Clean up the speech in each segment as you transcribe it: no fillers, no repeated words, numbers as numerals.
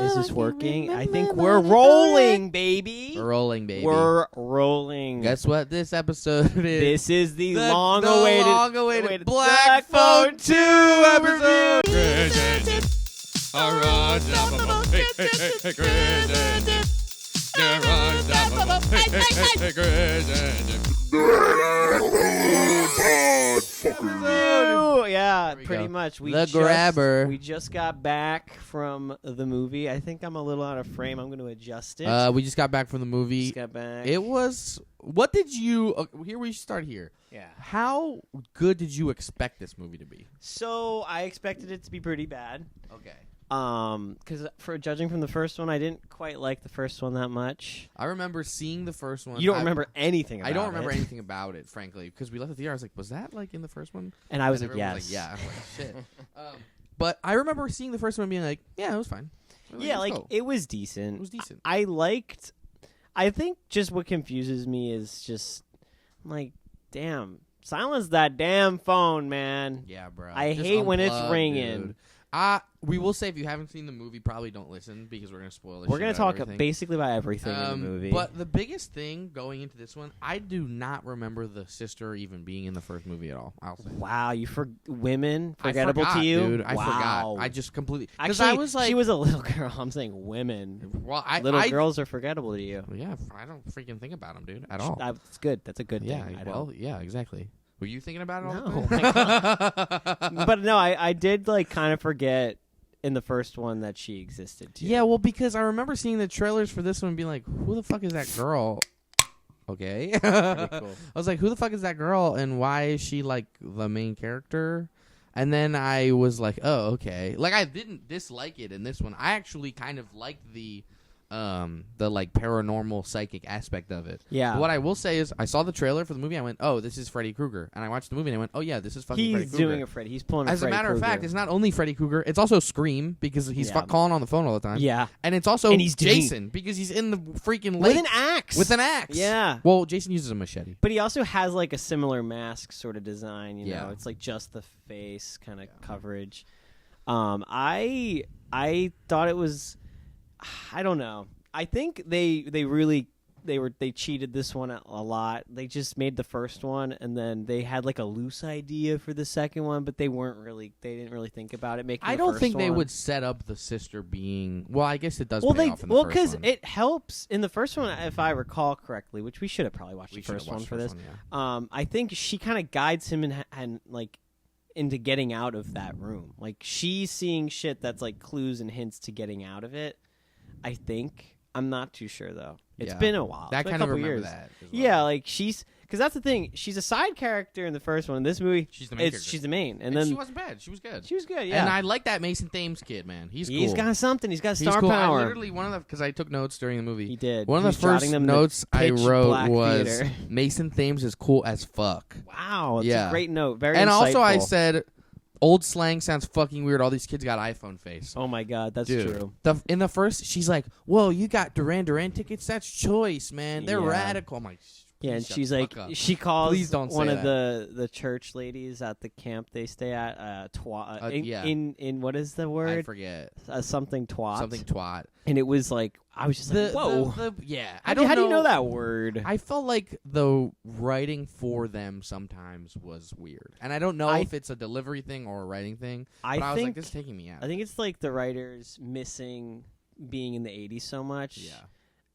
Is this working? I think we're rolling, baby. We're rolling, baby. We're rolling. Guess what this episode is? This is the the long-awaited Black Phone 2 episode. Yeah, we pretty go. much. The grabber. We just got back from the movie. I think I'm a little out of frame. I'm going to adjust it. We just got back from the movie. Just got back. It was. What did you? Here we start here. Yeah. How good did you expect this movie to be? So I expected it to be pretty bad. Okay. Because for judging from the first one, I didn't quite like the first one that much. I remember seeing the first one. You don't remember anything about it. I don't remember anything about it, frankly, because we left the theater. I was like, was that like in the first one? And I was like, everyone yes. was like, yeah. I'm like, shit. But I remember seeing the first one and being like, yeah, it was fine. It was decent. It was decent. I think just what confuses me is just, like, damn, silence that damn phone, man. Yeah, bro. I Just hate when it's unplug, ringing. dude. We will say if you haven't seen the movie, probably don't listen because we're going to spoil it. We're going to talk basically about everything in the movie. But the biggest thing going into this one, I do not remember the sister even being in the first movie at all. I'll say. Wow, women I forgettable forgot, to you? dude. I Wow. forgot. I just completely. Because Actually, I was like, she was a little girl. I'm saying women. Well, Little girls are forgettable to you. Yeah, I don't freaking think about them, dude, at all. That's good. That's a good Yeah, thing. yeah, exactly. Were you thinking about it all No. the time? But no, I did like kind of forget in the first one that she existed too. Yeah, well, because I remember seeing the trailers for this one and being like, who the fuck is that girl? Okay. Pretty cool. I was like, who the fuck is that girl and why is she like the main character? And then I was like, oh, okay. Like I didn't dislike it in this one. I actually kind of liked the like paranormal psychic aspect of it. Yeah. But what I will say is I saw the trailer for the movie. I went, oh, this is Freddy Krueger. And I watched the movie and I went, oh yeah, this is fucking Freddy He's Krueger. doing a Freddy. He's pulling a As Freddy a matter Krueger. of fact, it's not only Freddy Krueger, it's also Scream because he's calling on the phone all the time. Yeah. And it's also And he's doing- Jason because he's in the freaking lake. With an axe. With an axe. Yeah. Well, Jason uses a machete. But he also has like a similar mask sort of design, you Yeah. know. It's like just the face kind of coverage. I thought it was, I don't know. I think they cheated this one a lot. They just made the first one and then they had like a loose idea for the second one, but they didn't really think about it. I don't think they would set up the sister being. Well, I guess it does. Pay off in the first because one. it helps in the first one, if I recall correctly, which we should have probably watched the first one for this. I think she kind of guides him and like into getting out of that room. Like she's seeing shit that's like clues and hints to getting out of it. I think. I'm not too sure though. It's been a while. That it's been kind a of couple remember years. that. As well. Yeah, like because that's the thing. She's a side character in the first one. In this movie, She's the main character. she's the main, And then she wasn't bad. She was good. She was good. Yeah, And I like that Mason Thames kid, man. He's he's cool. got something. He's got He's star cool. power. I literally because I took notes during the movie. He did. One He of was the first jotting them in the notes I pitch wrote black was theater. Mason Thames is cool as fuck. Wow, that's Yeah. a great note. Very And also I insightful. said, old slang sounds fucking weird. All these kids got iPhone face. Oh my god, that's Dude, true. in the first, she's like, "Whoa, you got Duran Duran tickets? That's choice, man. They're Yeah. radical." I'm like, Yeah, and shut she's the like, fuck up. she calls Please don't one say of the church ladies at the camp they stay at yeah. in what is the I word? forget Something twat. something twat. And it was like I was just like, whoa. Yeah, How do you know that word? I felt like the writing for them sometimes was weird, and I don't know if it's a delivery thing or a writing thing. But I was like, this is taking me out. I think it's like the writers missing being in the 80s so much. Yeah.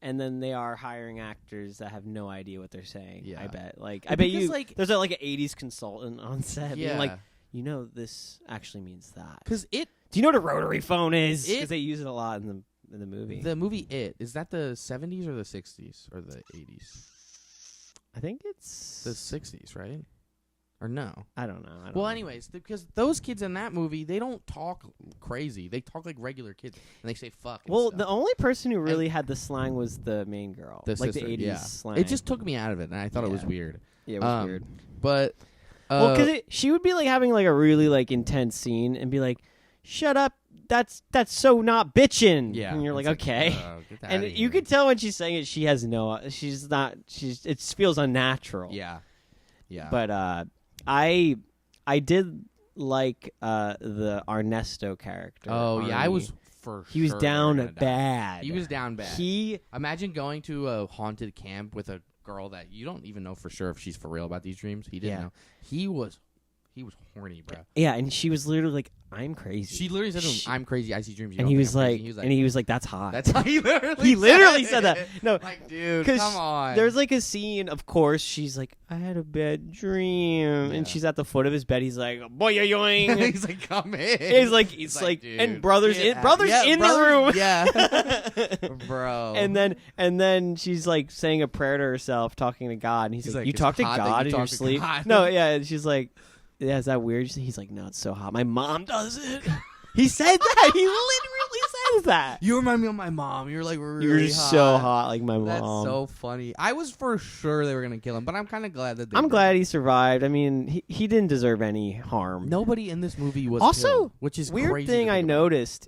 And then they are hiring actors that have no idea what they're saying. Yeah. I bet. Like, Well, I bet because, you. like- There's like an 80s consultant on set. Yeah. Being like, this actually means that. Because Do you know what a rotary phone is? It- Because they use it a lot in the movie. the movie is that the 70s or the 60s or the 80s? I think it's The 60s, right? Or no? I don't know. Well, anyways, because those kids in that movie, they don't talk crazy. They talk like regular kids, and they say fuck. And Well, stuff. the only person who really had the slang was the main girl. The like sister, the 80s yeah. slang. It just took me out of it, and I thought it was Yeah. weird. Yeah, it was weird. But Well, because she would be like having like a really like intense scene and be like, "Shut up, that's so not bitchin'." yeah, and you're like, it's okay. Get that And outta you here. could tell when she's saying it, she has it feels unnatural. Yeah, yeah. But I did like the Ernesto character. oh yeah, I Arnie. was for He was sure down they were gonna die. bad. He was down bad. He Imagine going to a haunted camp with a girl that you don't even know for sure if she's for real about these dreams. He didn't know. He was horny, bro. Yeah, and she was literally like, "I'm crazy." She literally said to him, "I'm crazy. I see dreams." You and don't he think was I'm like, crazy?" and he was like, "That's hot." "That's how he literally." He literally said that. No, like, dude, 'cause come on. there's like a scene. Of course, she's like, "I had a bad dream," and she's at the foot of his bed. He's like, "Boy, yoing." He's like, "Come in." He's like, "It's like," dude, and brothers in brothers, the room. Yeah, bro. And then she's like saying a prayer to herself, talking to God, and he's like, "You "It's talk to hot that God you in talk your to sleep?" God. No, yeah. And she's like, "Yeah, is that weird?" He's like, "No, it's so hot. My mom does it." He said that. He literally says that. You remind me of my mom. You're like really You're hot. so hot, like my mom. That's so funny. I was for sure they were gonna kill him, but I'm kind of glad that they I'm didn't. glad he survived. I mean, he didn't deserve any harm. Nobody in this movie was Also, killed, which is weird crazy thing to I think about. noticed.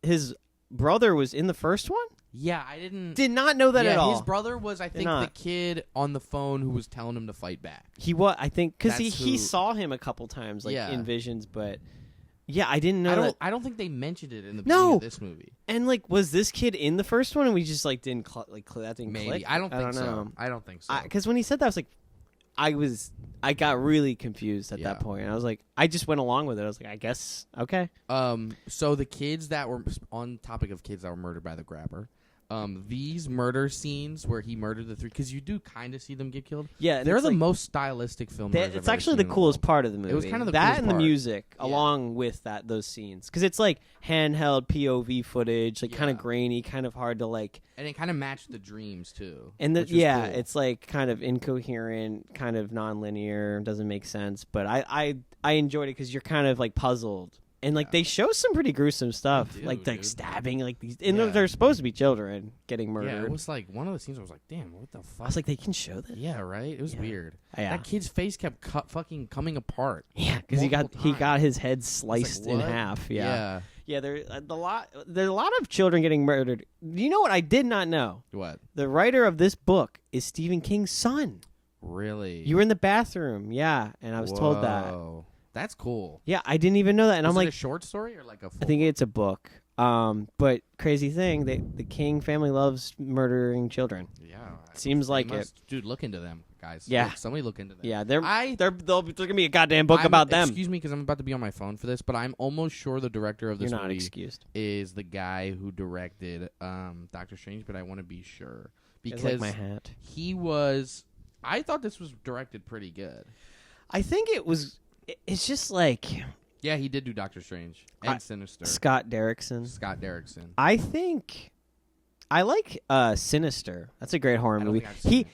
His brother was in the first one. Yeah, I didn't. Did not know that at all. His brother was, I think, the not. kid on the phone who was telling him to fight back. He was, I think, because That's he who- saw him a couple times, like Yeah. in visions. But yeah, I didn't know that. I don't think they mentioned it in the No. beginning of this movie. And like, was this kid in the first one, and we just like didn't that didn't Maybe click? I don't think so. know. I don't think so. Because when he said that, I was like, I got really confused at that point. And I was like, I just went along with it. I was like, I guess okay. So the kids that were on topic of kids that were murdered by the grabber. These murder scenes where he murdered the three, because you do kind of see them get killed. Yeah, and they're it's the like, most stylistic film. it's actually the coolest part of the movie. was kind of the that coolest and part. the music, Yeah. along with those scenes, because it's like handheld POV footage, like kind of Yeah. grainy, kind of hard to like. And it kind of matched the dreams too. And which was cool. it's like kind of incoherent, kind of non-linear, doesn't make sense. But I enjoyed it because you're kind of like puzzled. And like they show some pretty gruesome stuff, They do, like dude. stabbing, like these, and Yeah. they're supposed to be children getting murdered. Yeah, it was like one of the scenes. I was like, "Damn, what the I fuck?" was like, they can show this. "Yeah, right." It was Yeah. weird. Yeah, That kid's face kept fucking coming apart. yeah, because he multiple got times. his head It's sliced like, in what? half. Yeah. Yeah. There's a lot of children getting murdered. You know what I did not know? What? The writer of this book is Stephen King's son. Really? You were in the bathroom, yeah, and I was told that. Whoa. That's cool. Yeah, I didn't even know that, and Was I'm it like, a short story or like a full I think it's a book. But crazy thing, the King family loves murdering children. Yeah. Seems they like must- Dude, look into them, guys. Yeah. Look, somebody look into them. Yeah, there's gonna be a goddamn book about them. Excuse me, because I'm about to be on my phone for this, but I'm almost sure the director of You're this not movie excused. is the guy who directed Doctor Strange, but I want to be sure It's because like my hat. he was. I thought this was directed pretty good. I think it was. It's just like Yeah, he did do Doctor Strange and Sinister. Scott Derrickson. Scott Derrickson. I think I like Sinister. That's a great horror I don't movie. think I've seen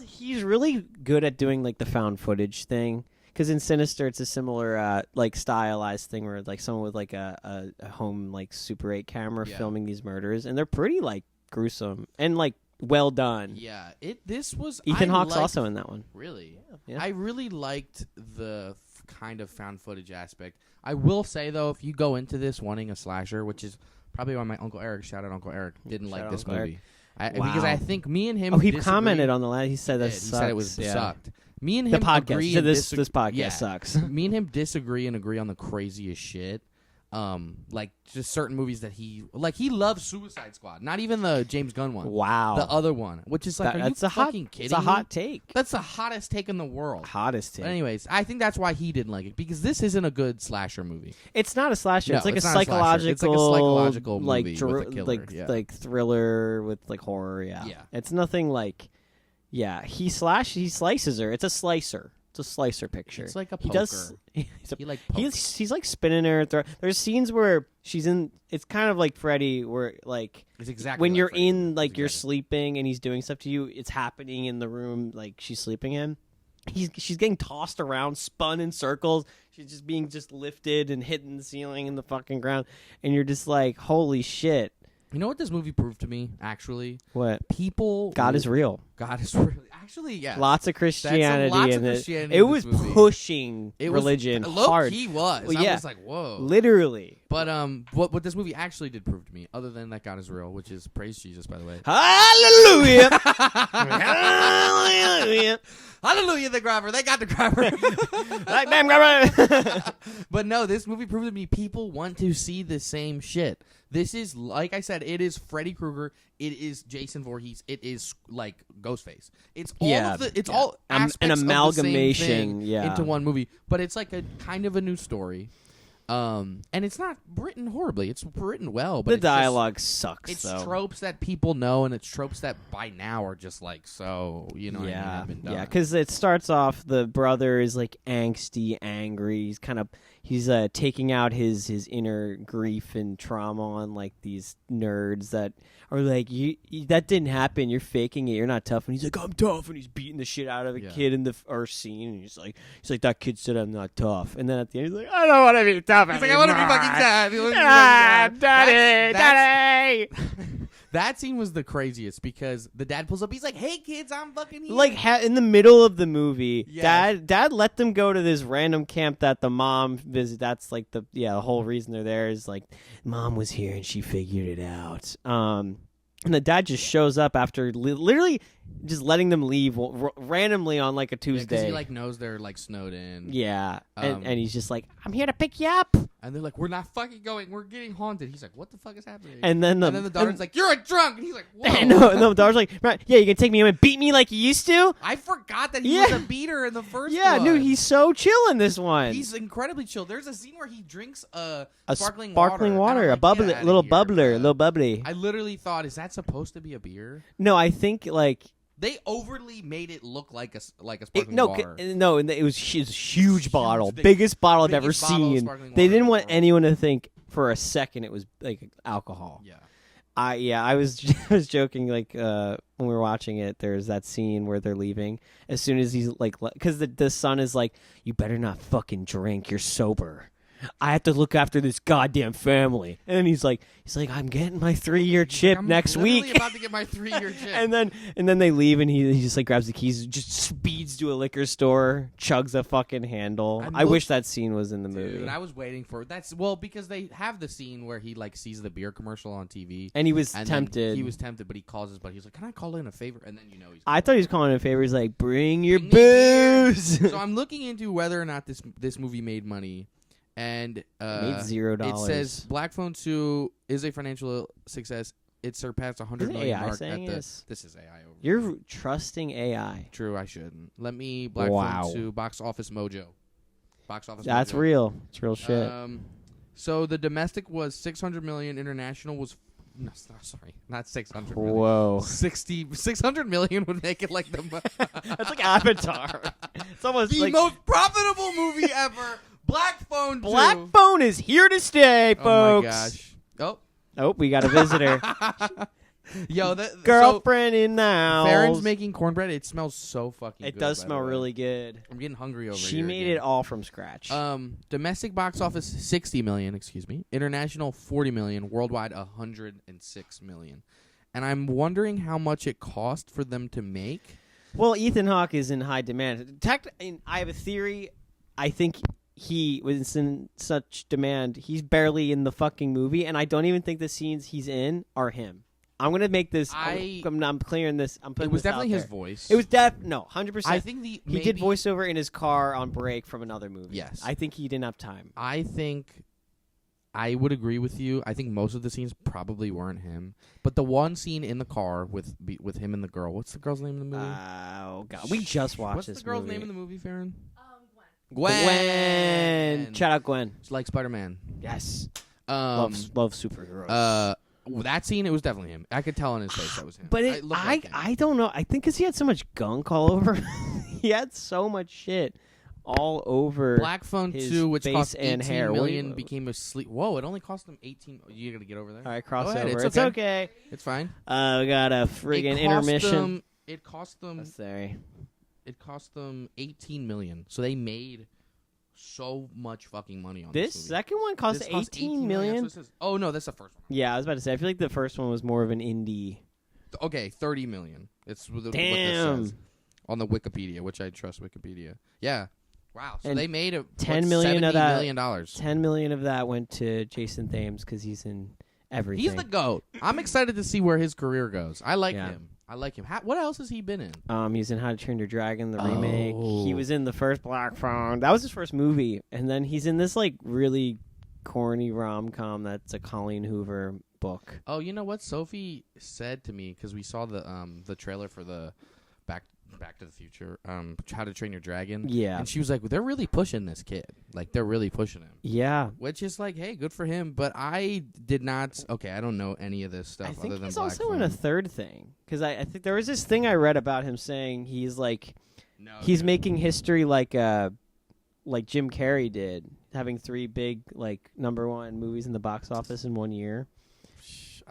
it. He's really good at doing like the found footage thing. Because in Sinister, it's a similar like stylized thing where like someone with like a home like Super 8 camera Yeah. filming these murders, and they're pretty like gruesome and like well done. Yeah, this was Ethan I Hawke's liked- also in that one. Really? Yeah. I really liked the kind of found footage aspect. I will say though, if you go into this wanting a slasher, which is probably why my Uncle Eric, shout out Uncle Eric, didn't Shout like out this Uncle movie. Wow. Because I think me and him. Oh, he disagree. commented on the last. He said that He sucks. said it was yeah. sucked. Me and The him podcast. agree. He said and this disag- podcast yeah. sucks. Me and him disagree and agree on the craziest shit. Like just certain movies that he loves Suicide Squad. Not even the James Gunn one. Wow. The other one, which is like, That's are a you hot. fucking kidding It's a me? hot take. That's the hottest take in the world. Hottest take. But anyways, I think that's why he didn't like it, because this isn't a good slasher movie. It's not a slasher. No, it's like it's a not a slasher. psychological. It's like a psychological like movie with a killer, yeah. like thriller with like horror. Yeah. Yeah. It's nothing like. Yeah, he slices her. It's a slicer. It's a slicer picture. It's like a He poker. does. He's, He like pokes. he's like spinning her. There's scenes where she's in. It's kind of like Freddy, where like It's exactly when like you're Freddy in Krueger. like It's you're exactly- sleeping and he's doing stuff to you. It's happening in the room like she's sleeping in. She's getting tossed around, spun in circles. She's just being lifted and hitting the ceiling and the fucking ground, and you're just like, holy shit! You know what this movie proved to me? Actually, What? people. God is real. God is really. Actually, yeah. Lots of Christianity lots in of it. Christianity It in was this movie. pushing It religion was, hard. He was. Well, I yeah. was like, whoa. Literally. But what this movie actually did prove to me, other than that God is real, which is praise Jesus, by the way. Hallelujah. Hallelujah. Hallelujah, the grabber. They got the grabber. Like damn grabber. But no, this movie proved to me people want to see the same shit. This is, like I said, it is Freddy Krueger. It is Jason Voorhees. It is like Ghostface. It's all all aspects an amalgamation, of the same thing yeah, into one movie. But it's like a kind of a new story. And it's not written horribly. It's written well. But the dialogue sucks. It's though. tropes that people know, and it's tropes that by now are just like so. You know, yeah, what I mean? yeah. Because it starts off, the brother is like angsty, angry. He's taking out his inner grief and trauma on like these nerds that are like, you that didn't happen. You're faking it. You're not tough. And he's like, I'm tough. And he's beating the shit out of a kid in the first scene. And he's like, that kid said I'm not tough. And then at the end, he's like, I don't want to be tough. He's like, I want to be fucking tough. Daddy. That scene was the craziest because the dad pulls up. He's like, "Hey kids, I'm fucking here." Like in the middle of the movie, yes. Dad let them go to this random camp that the mom visit. That's like the whole reason they're there is like, Mom was here and she figured it out. And the dad just shows up after literally just letting them leave randomly on like a Tuesday. Because he like knows they're like snowed in. Yeah, and he's just like, I'm here to pick you up. And they're like, we're not fucking going. We're getting haunted. He's like, what the fuck is happening? And then the daughter's like, you're a drunk. And he's like, whoa. No, the daughter's like, right, yeah, you can take me home and beat me like you used to? I forgot that he was a beater in the first one. Yeah, no, he's so chill in this one. He's incredibly chill. There's a scene where he drinks a sparkling water, a little bubbly. I literally thought, is that supposed to be a beer? No, I think like... They overly made it look like a sparkling water. No, it was a huge bottle. Biggest bottle I've ever seen. They didn't want anyone to think for a second it was like alcohol. Yeah. I was joking like when we were watching it, there's that scene where they're leaving. As soon as he's like, because the son is like, you better not fucking drink, you're sober. I have to look after this goddamn family. And then he's like, I'm getting my 3-year chip next week. I'm about to get my 3-year chip. and then they leave, and he just like grabs the keys, just speeds to a liquor store, chugs a fucking handle. I wish that scene was in the movie. I was waiting for because they have the scene where he like sees the beer commercial on TV, and he was tempted. He was tempted, but he calls his buddy. He's like, "Can I call in a favor?" And then I thought he was calling in a favor. He's like, "Bring your booze." So I'm looking into whether or not this movie made money. And made $0. It says Black Phone 2 is a financial success. It surpassed 100 million mark at this is AI over. You're trusting AI. True, I shouldn't. Let me Black Phone 2 Box Office Mojo. That's real. It's real shit. So the domestic was 600 million, international was not 600 million. Whoa. 600 million would make it like the That's like Avatar. It's almost the like most profitable movie ever. Black Phone 2. Black Phone is here to stay, folks. Oh my gosh. Oh, we got a visitor. Yo, girlfriend in the house. Farron's making cornbread. It smells so fucking good. It does smell really good. I'm getting hungry over here. She made it all from scratch. Domestic box office 60 million, excuse me. International 40 million, worldwide 106 million. And I'm wondering how much it cost for them to make. Well, Ethan Hawke is in high demand. I have a theory. I think he was in such demand, he's barely in the fucking movie, and I don't even think the scenes he's in are him. I'm gonna make this. I'm clearing this. I'm putting. It was this definitely out his there. voice. It was 100%. I think he did voiceover in his car on break from another movie. Yes, I think he didn't have time. I think I would agree with you. I think most of the scenes probably weren't him, but the one scene in the car with him and the girl. What's the girl's name in the movie? Oh god, we just watched this. What's the girl's movie. name in the movie, Farron? Gwen. Shout out Gwen. It's like Spider-Man. Yes. Love superheroes. That scene, it was definitely him. I could tell on his face that was him. But I don't know. I think because he had so much gunk all over. He had so much shit all over. Black Phone 2, which cost 18 million, became a sleep. Whoa! It only cost them 18. You gotta get over there. All right, crossover. It's okay. It's fine. We got a friggin' intermission. It cost them. Sorry. It cost them 18 million. So they made so much fucking money on this movie. Second one cost 18 million? Oh, no, that's the first one. Yeah, I was about to say. I feel like the first one was more of an indie. Okay, 30 million. It's what Damn. this says. on the Wikipedia, which I trust Wikipedia. Yeah. Wow. So And they made a $10 million of that. $70 million. $10 million of that went to Jason Thames because he's in everything. He's the GOAT. I'm excited to see where his career goes. I like Yeah. him. What else has he been in? He's in How to Train Your Dragon, the remake. Oh. He was in the first Black Phone. That was his first movie, and then he's in this like really corny rom-com that's a Colleen Hoover book. Oh, you know what Sophie said to me because we saw the trailer for the Back to the Future, How to Train Your Dragon. Yeah, And she was like, they're really pushing this kid. Like, they're really pushing him. yeah. Which is like, hey, good for him. But I did not. Okay, I don't know any of this stuff I think other than he's Black also Phone. in a third thing because I think there was this thing I read about him saying he's like he's making history like Jim Carrey did, having 3 big like #1 movies in the box office in 1 year.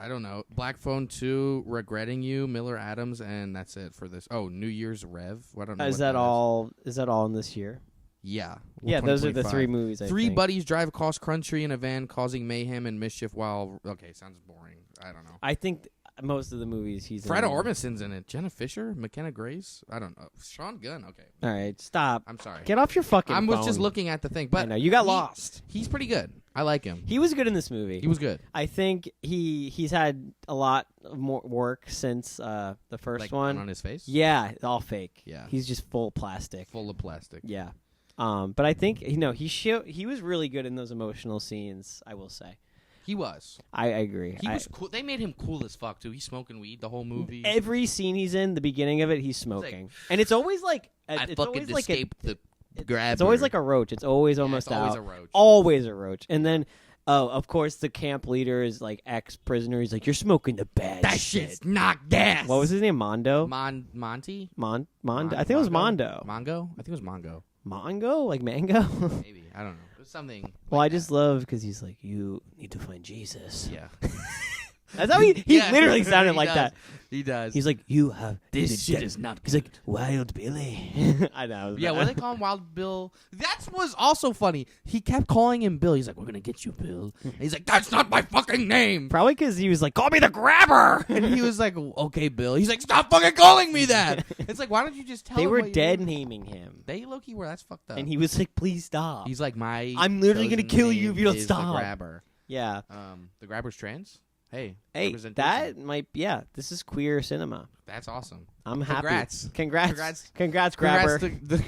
I don't know. Black Phone 2, Regretting You, Miller Adams, and that's it for this. Oh, New Year's Rev. I don't know. Is that all? Is that all in this year? Yeah. Yeah, those are the 2025. 3 movies. I 3 think. buddies drive across country in a van, causing mayhem and mischief while. Okay, sounds boring. I don't know. I think most of the movies he's Fred in. Armisen's in it. Jenna Fisher, McKenna Grace. I don't know. Sean Gunn. Okay. All right, stop. I'm sorry. Get off your fucking I was phone. just looking at the thing, I but know you got he- lost. He's pretty good. I like him. He was good in this movie. He was good. I think he's had a lot more work since the first Like one. on his face. Yeah, all fake. Yeah. He's just full plastic. Full of plastic. Yeah. But I think he was really good in those emotional scenes. I will say. He was. I agree. He was cool. They made him cool as fuck too. He's smoking weed the whole movie. Every scene he's in, the beginning of it, he's smoking, and it's always like I it's fucking always like escaped the grabber. it's always like a roach. It's always almost it's always out. a roach. Always a roach. And then, of course, the camp leader is like ex-prisoner. He's like, "You're smoking the bad That shit." shit's not gas. What was his name? Mondo. Monty? Mondo. I think it was Mondo. Mongo? I think it was Mongo. Mongo, like mango. Maybe. I don't know. It was something. Well, like I just love because he's like, "You need to find Jesus." that. Yeah. That's how he Yeah, literally sounded he like does. that. He does. He's like, "You have This shit is not He's like, "Wild Billy." I know. Yeah, what do they call him? Wild Bill. That was also funny. He kept calling him Bill. He's like, "We're gonna get you, Bill." And he's like, "That's not my fucking name." Probably because he was like, "Call me the grabber." And he was like, "Okay, Bill." He's like, "Stop fucking calling me that." It's like, why don't you just tell They him were what you dead do? naming him, They low-key were. That's fucked up. and he was like, "Please stop." He's like, I'm literally gonna chosen kill you if you don't name is stop. The grabber. Yeah. The grabber's trans. Hey, Hey, representation. that might. Yeah, this is queer cinema. That's awesome. I'm Congrats. happy. Congrats. Congrats. Congrats, grabber.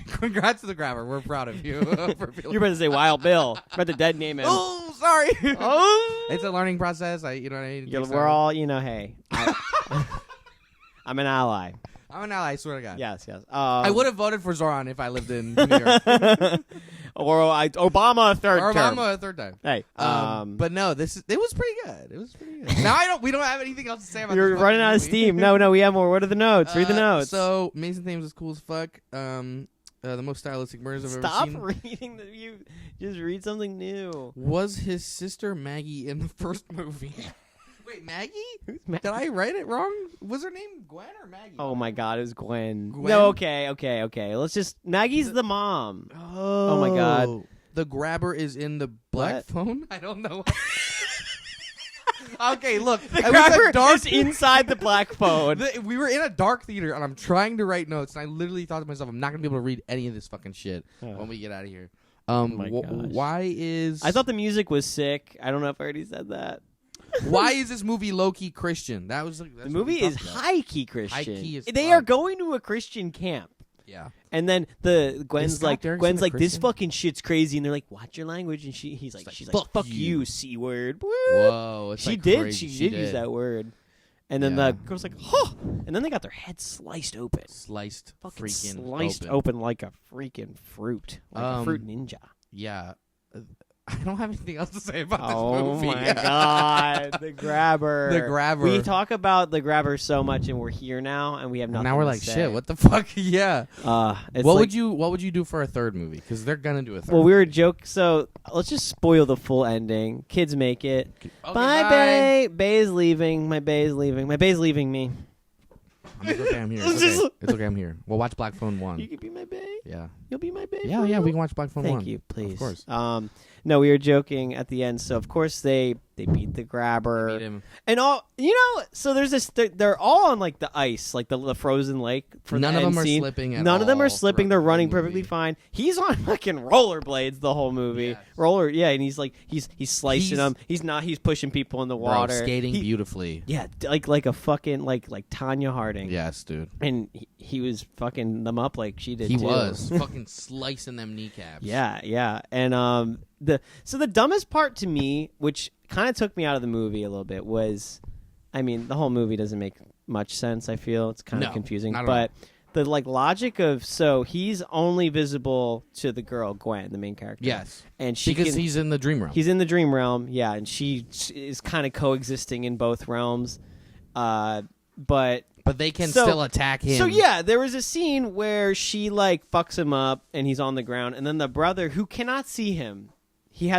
Congrats to the grabber. We're proud of you. You're about to say Wild Bill. About to dead name him. Oh, sorry. Oh. It's a learning process. You know what I mean? Yeah, we're all, hey. I'm an ally. I'm an ally. I swear to God. Yes, yes. I would have voted for Zoran if I lived in New York. Or Obama a third or term. Obama a third time. Hey, but no, it was pretty good. It was pretty good. Now we don't have anything else to say about. you're this running fucking out of movie. steam. No, we have more. What are the notes? Read the notes. So Mason Thames is cool as fuck. The most stylistic murders I've Stop ever seen. reading you. Just read something new. Was his sister Maggie in the first movie? Wait, Maggie? Did I write it wrong? Was her name Gwen or Maggie? Oh my God, it was Gwen. Gwen? No, okay. Let's just. Maggie's the mom. Oh my God. The grabber is in the black What? phone? I don't know. Okay, look. The it was a grabber dark is inside the black phone. We were in a dark theater, and I'm trying to write notes, and I literally thought to myself, I'm not going to be able to read any of this fucking shit when we get out of here. my gosh. Why is... I thought the music was sick. I don't know if I already said that. Why is this movie low-key Christian? That's The what movie we is talked about. high-key Christian. High-key as They fuck. are going to a Christian camp. Yeah. And then Gwen's Scott like, Derrickson a this Christian? fucking shit's crazy, and they're like, watch your language, and she's like, fuck you, c word. Woo. Whoa. It's She like did, crazy. she did use that word, and then Yeah. the girl's like, huh, and then they got their heads sliced open, Sliced fucking freaking sliced open like a freaking fruit, like a fruit ninja. Yeah. I don't have anything else to say about this Oh movie. my God, the grabber! The grabber. We talk about the grabber so much, and we're here now, and we have nothing. Now we're to like, say. shit, what the fuck? Yeah. It's What like- would you do for a third movie? Because they're gonna do a third. Well, we were joking. So let's just spoil the full ending. Kids make it. Okay, Bye, Bay. Bay is leaving. My Bay is leaving. My Bay's leaving me. It's okay, I'm here. Let's It's okay. just- It's okay, I'm here. We'll watch Black Phone 1. You can be my Bay. Yeah. You'll be my Bay. Yeah, for yeah, real? we can watch Black Phone 1. Thank you, please. Of course. No, we were joking at the end. So of course they They beat the grabber. They beat him. And all so there's this. They're all on like the ice, like the frozen lake. For None the of end them are scene. slipping. At None of them all are slipping. throughout They're the running movie. perfectly fine. He's on fucking rollerblades the whole movie. Yes. And he's like he's slicing them. He's not. He's pushing people in the water. Bro, skating beautifully. Yeah, like a fucking like Tanya Harding. Yes, dude. And he was fucking them up like she did. He too. was fucking slicing them kneecaps. Yeah. And the dumbest part to me, which kind of took me out of the movie a little bit, was, I mean, the whole movie doesn't make much sense. I feel it's kind of confusing, but the like logic of so he's only visible to the girl Gwen, the main character. Yes, and because he's in the dream realm. He's in the dream realm, yeah, and she is kind of coexisting in both realms, but they can still attack him. So yeah, there was a scene where she like fucks him up and he's on the ground, and then the brother who cannot see him. He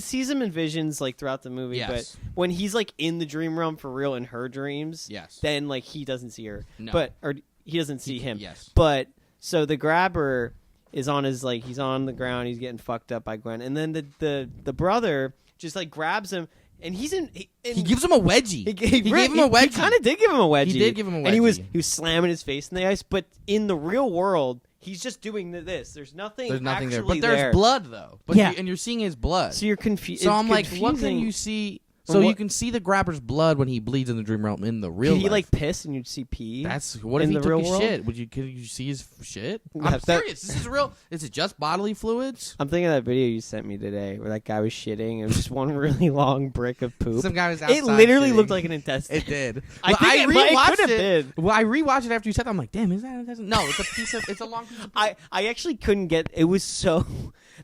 sees him in visions like throughout the movie, but when he's like in the dream realm for real in her dreams, then like he doesn't see her. No. Or he doesn't see him. Yes. But so the grabber is on his like he's on the ground, he's getting fucked up by Gwen. And then the brother just like grabs him and he gives him a wedgie. He gave him a wedgie. He kind of did give him a wedgie. He did give him a wedgie. And he was slamming his face in the ice, but in the real world he's just doing this. There's nothing there. But there. there's blood, though. But and you're seeing his blood. So you're confused. So I'm like, what can you see? So you can see the grabber's blood when he bleeds in the dream realm in the real life. Could he like piss and you'd see pee? That's what if he took his shit? Could you see his shit? I'm serious. This is real. Is it just bodily fluids? I'm thinking of that video you sent me today where that guy was shitting. It was just one really long brick of poop. Some guy was outside. It literally shitting. looked like an intestine. It did. I rewatched it. Well, I rewatched it after you said that. I'm like, damn, is that an intestine? No, it's a piece of. It's a long piece of poop. I actually couldn't get. It was so.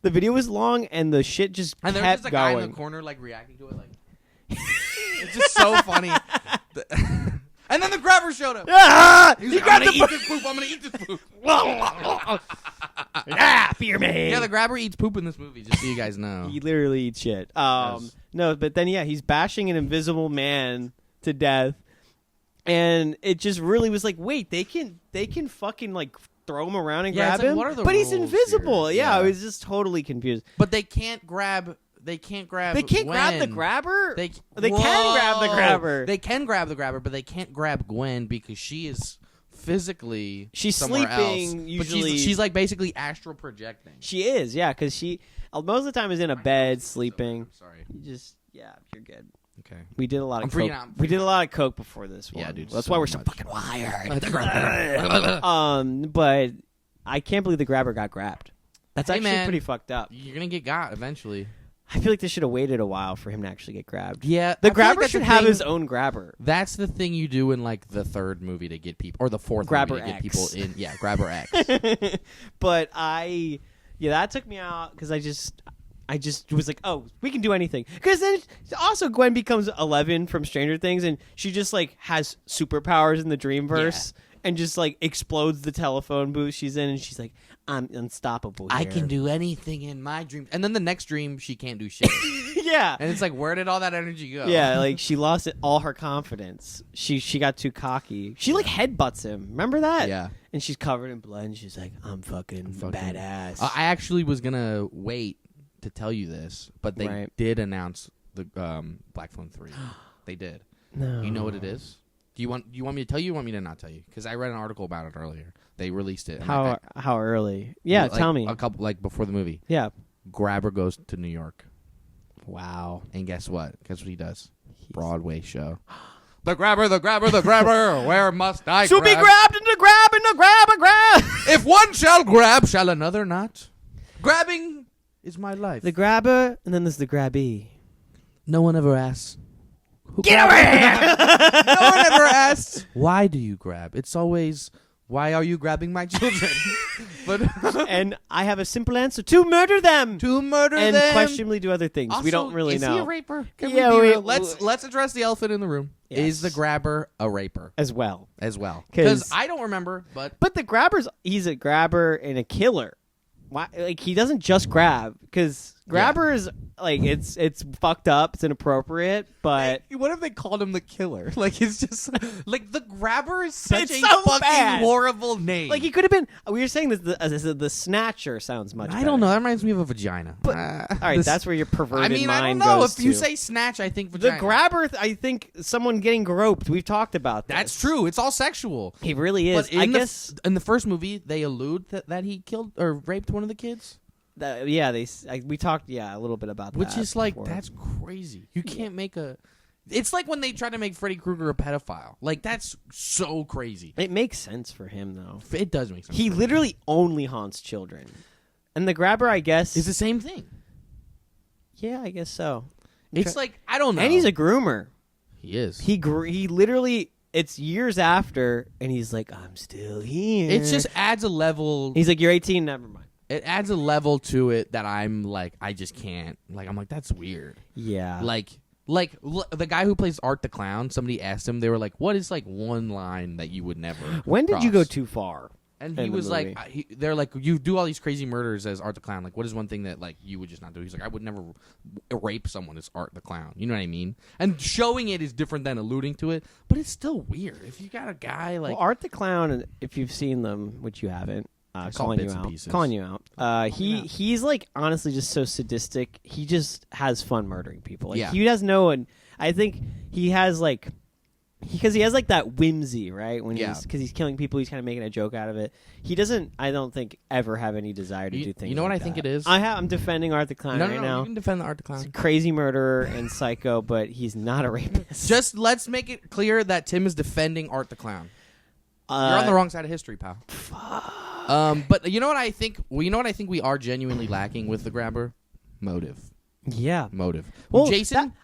The video was long and the shit just and there kept was just a going. guy in the corner like reacting to it like. It's just so funny. And then the grabber showed up. Ah! He was like, I'm gonna eat this poop. I'm gonna eat this poop. Fear me. Yeah, the grabber eats poop in this movie, just so you guys know. He literally eats shit. No, but then he's bashing an invisible man to death. And it just really was like, wait, they can fucking like throw him around and grab him? What are the but he's rules invisible. here? Yeah, I was just totally confused. But they can't grab They can't grab the grabber? They can grab the grabber. They can grab the grabber, but they can't grab Gwen because she is physically she's somewhere sleeping else. usually. But she's like basically astral projecting. She is, yeah, because she most of the time is in a bed sleeping. Sorry. You're good. Okay. We did a lot of coke. We did a lot of coke before this one. Yeah, dude. That's why we're so fucking wired. But I can't believe the grabber got grabbed. That's actually pretty fucked up. You're gonna get got eventually. I feel like they should have waited a while for him to actually get grabbed. Yeah, the grabber should have his own grabber. That's the thing you do in like the third movie to get people, or the fourth grabber movie to X. get people in. Yeah, grabber X. But that took me out because I just was like, oh, we can do anything. Because then also Gwen becomes 11 from Stranger Things, and she just like has superpowers in the Dreamverse, and just like explodes the telephone booth she's in, and she's like, I'm unstoppable here. I can do anything in my dreams. And then the next dream, she can't do shit. Yeah. And it's like, where did all that energy go? Yeah, like she lost all her confidence. She got too cocky. She like headbutts him. Remember that? Yeah. And she's covered in blood, and she's like, I'm fucking badass. I actually was going to wait to tell you this, but they did announce the Black Phone 3. They did. No. You know what it is? Do you want me to tell you or you want me to not tell you? Because I read an article about it earlier. They released it. How early? Yeah, tell me. A couple, like, before the movie. Yeah. Grabber goes to New York. Wow. And guess what? Guess what he does? Broadway show. The grabber, the grabber, the grabber. Where must I grab? To be grabbed and to grab and to grab and grab. If one shall grab, shall another not? Grabbing is my life. The grabber, and then there's the grabbee. No one ever asks. Get over here! No one ever asks, why do you grab? It's always, why are you grabbing my children? And I have a simple answer: to murder them. To murder and them. And questionably do other things. Also, we don't really know. Is he a raper? Let's address the elephant in the room. Yes. Is the grabber a raper? As well. Because I don't remember, but the grabber's, he's a grabber and a killer. Why? Like, he doesn't just grab, because Grabber is like it's fucked up. It's inappropriate, but What if they called him the killer? Like it's just like the Grabber is such It's a so fucking bad. horrible name. like he could have been. We were saying that the Snatcher sounds much. I don't know. That reminds me of a vagina. But all right, that's where your perverted I mean, I don't mind know. goes If you to. say snatch, I think vagina. The Grabber, I think someone getting groped. We've talked about this. That's true. It's all sexual. He really is. But in I the, guess. in the first movie, they allude that he killed or raped one of the kids. Yeah, we talked a little bit about that. Which is like, before. that's crazy. You can't make a... It's like when they try to make Freddy Krueger a pedophile. Like, that's so crazy. It makes sense for him though. It does make sense. He literally only haunts children, and the Grabber, I guess, It's the same thing. Yeah, I guess so. It's like, I don't know. And he's a groomer. He is. He literally. It's years after, and he's like, "I'm still here." It just adds a level... He's like, "You're 18. Never mind." It adds a level to it that I'm like, I just can't. Like, I'm like, that's weird. Yeah. Like the guy who plays Art the Clown, somebody asked him, they were like, what is like one line that you would never When did you go cross? too far? And in he the was like, movie? they're like, you do all these crazy murders as Art the Clown. Like, what is one thing that like you would just not do? He's like, I would never rape someone as Art the Clown. You know what I mean? And showing it is different than alluding to it, but it's still weird. If you got a guy like Well, Art the Clown, and if you've seen them, which you haven't, saw calling bits you and out. pieces. Calling you out. He's like honestly just so sadistic. He just has fun murdering people. Like, Yeah. he has no. And I think he has like. Because he has like that whimsy, right? When because he's killing people, he's kind of making a joke out of it. He doesn't, I don't think, ever have any desire to do things. You know what like I think that. it is? I'm defending Art the Clown no, right no, now. you can defend the Art the He's a Clown. crazy murderer and psycho, but he's not a rapist. Just let's make it clear that Tim is defending Art the Clown. You're on the wrong side of history, pal. But you know what I think? Well, you know what I think we are genuinely lacking with the Grabber? Motive. Yeah. Motive. Well, Jason.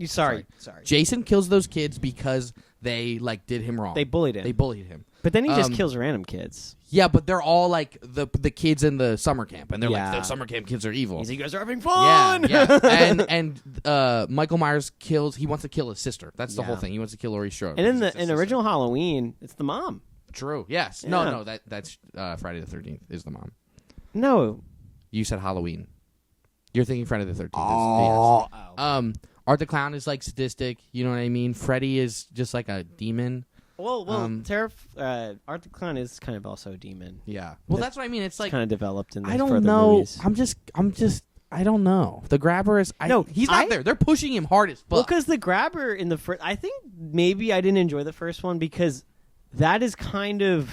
Sorry. Jason kills those kids because they like did him wrong. They bullied him. They bullied him. But then he just kills random kids. Yeah, but they're all like the kids in the summer camp, and they're like Yeah. the summer camp kids are evil. He's like, you guys are having fun. Yeah. and Michael Myers kills. He wants to kill his sister. That's the whole thing. He wants to kill Laurie Strode. And in the original Halloween, it's the mom. True. Yes. Yeah. No. That's Friday the 13th is the mom. No. You said Halloween. You're thinking Friday the 13th. Oh. Yes. Art the Clown is like sadistic. You know what I mean? Freddy is just like a demon. Well, Art the Clown is kind of also a demon. Yeah. Well, that's what I mean. It's like Kind of developed in the I further don't know. movies. I'm just. I don't know. The Grabber is. No, he's not there. They're pushing him hard as fuck. Well, because the Grabber in the first, I think maybe I didn't enjoy the first one because that is kind of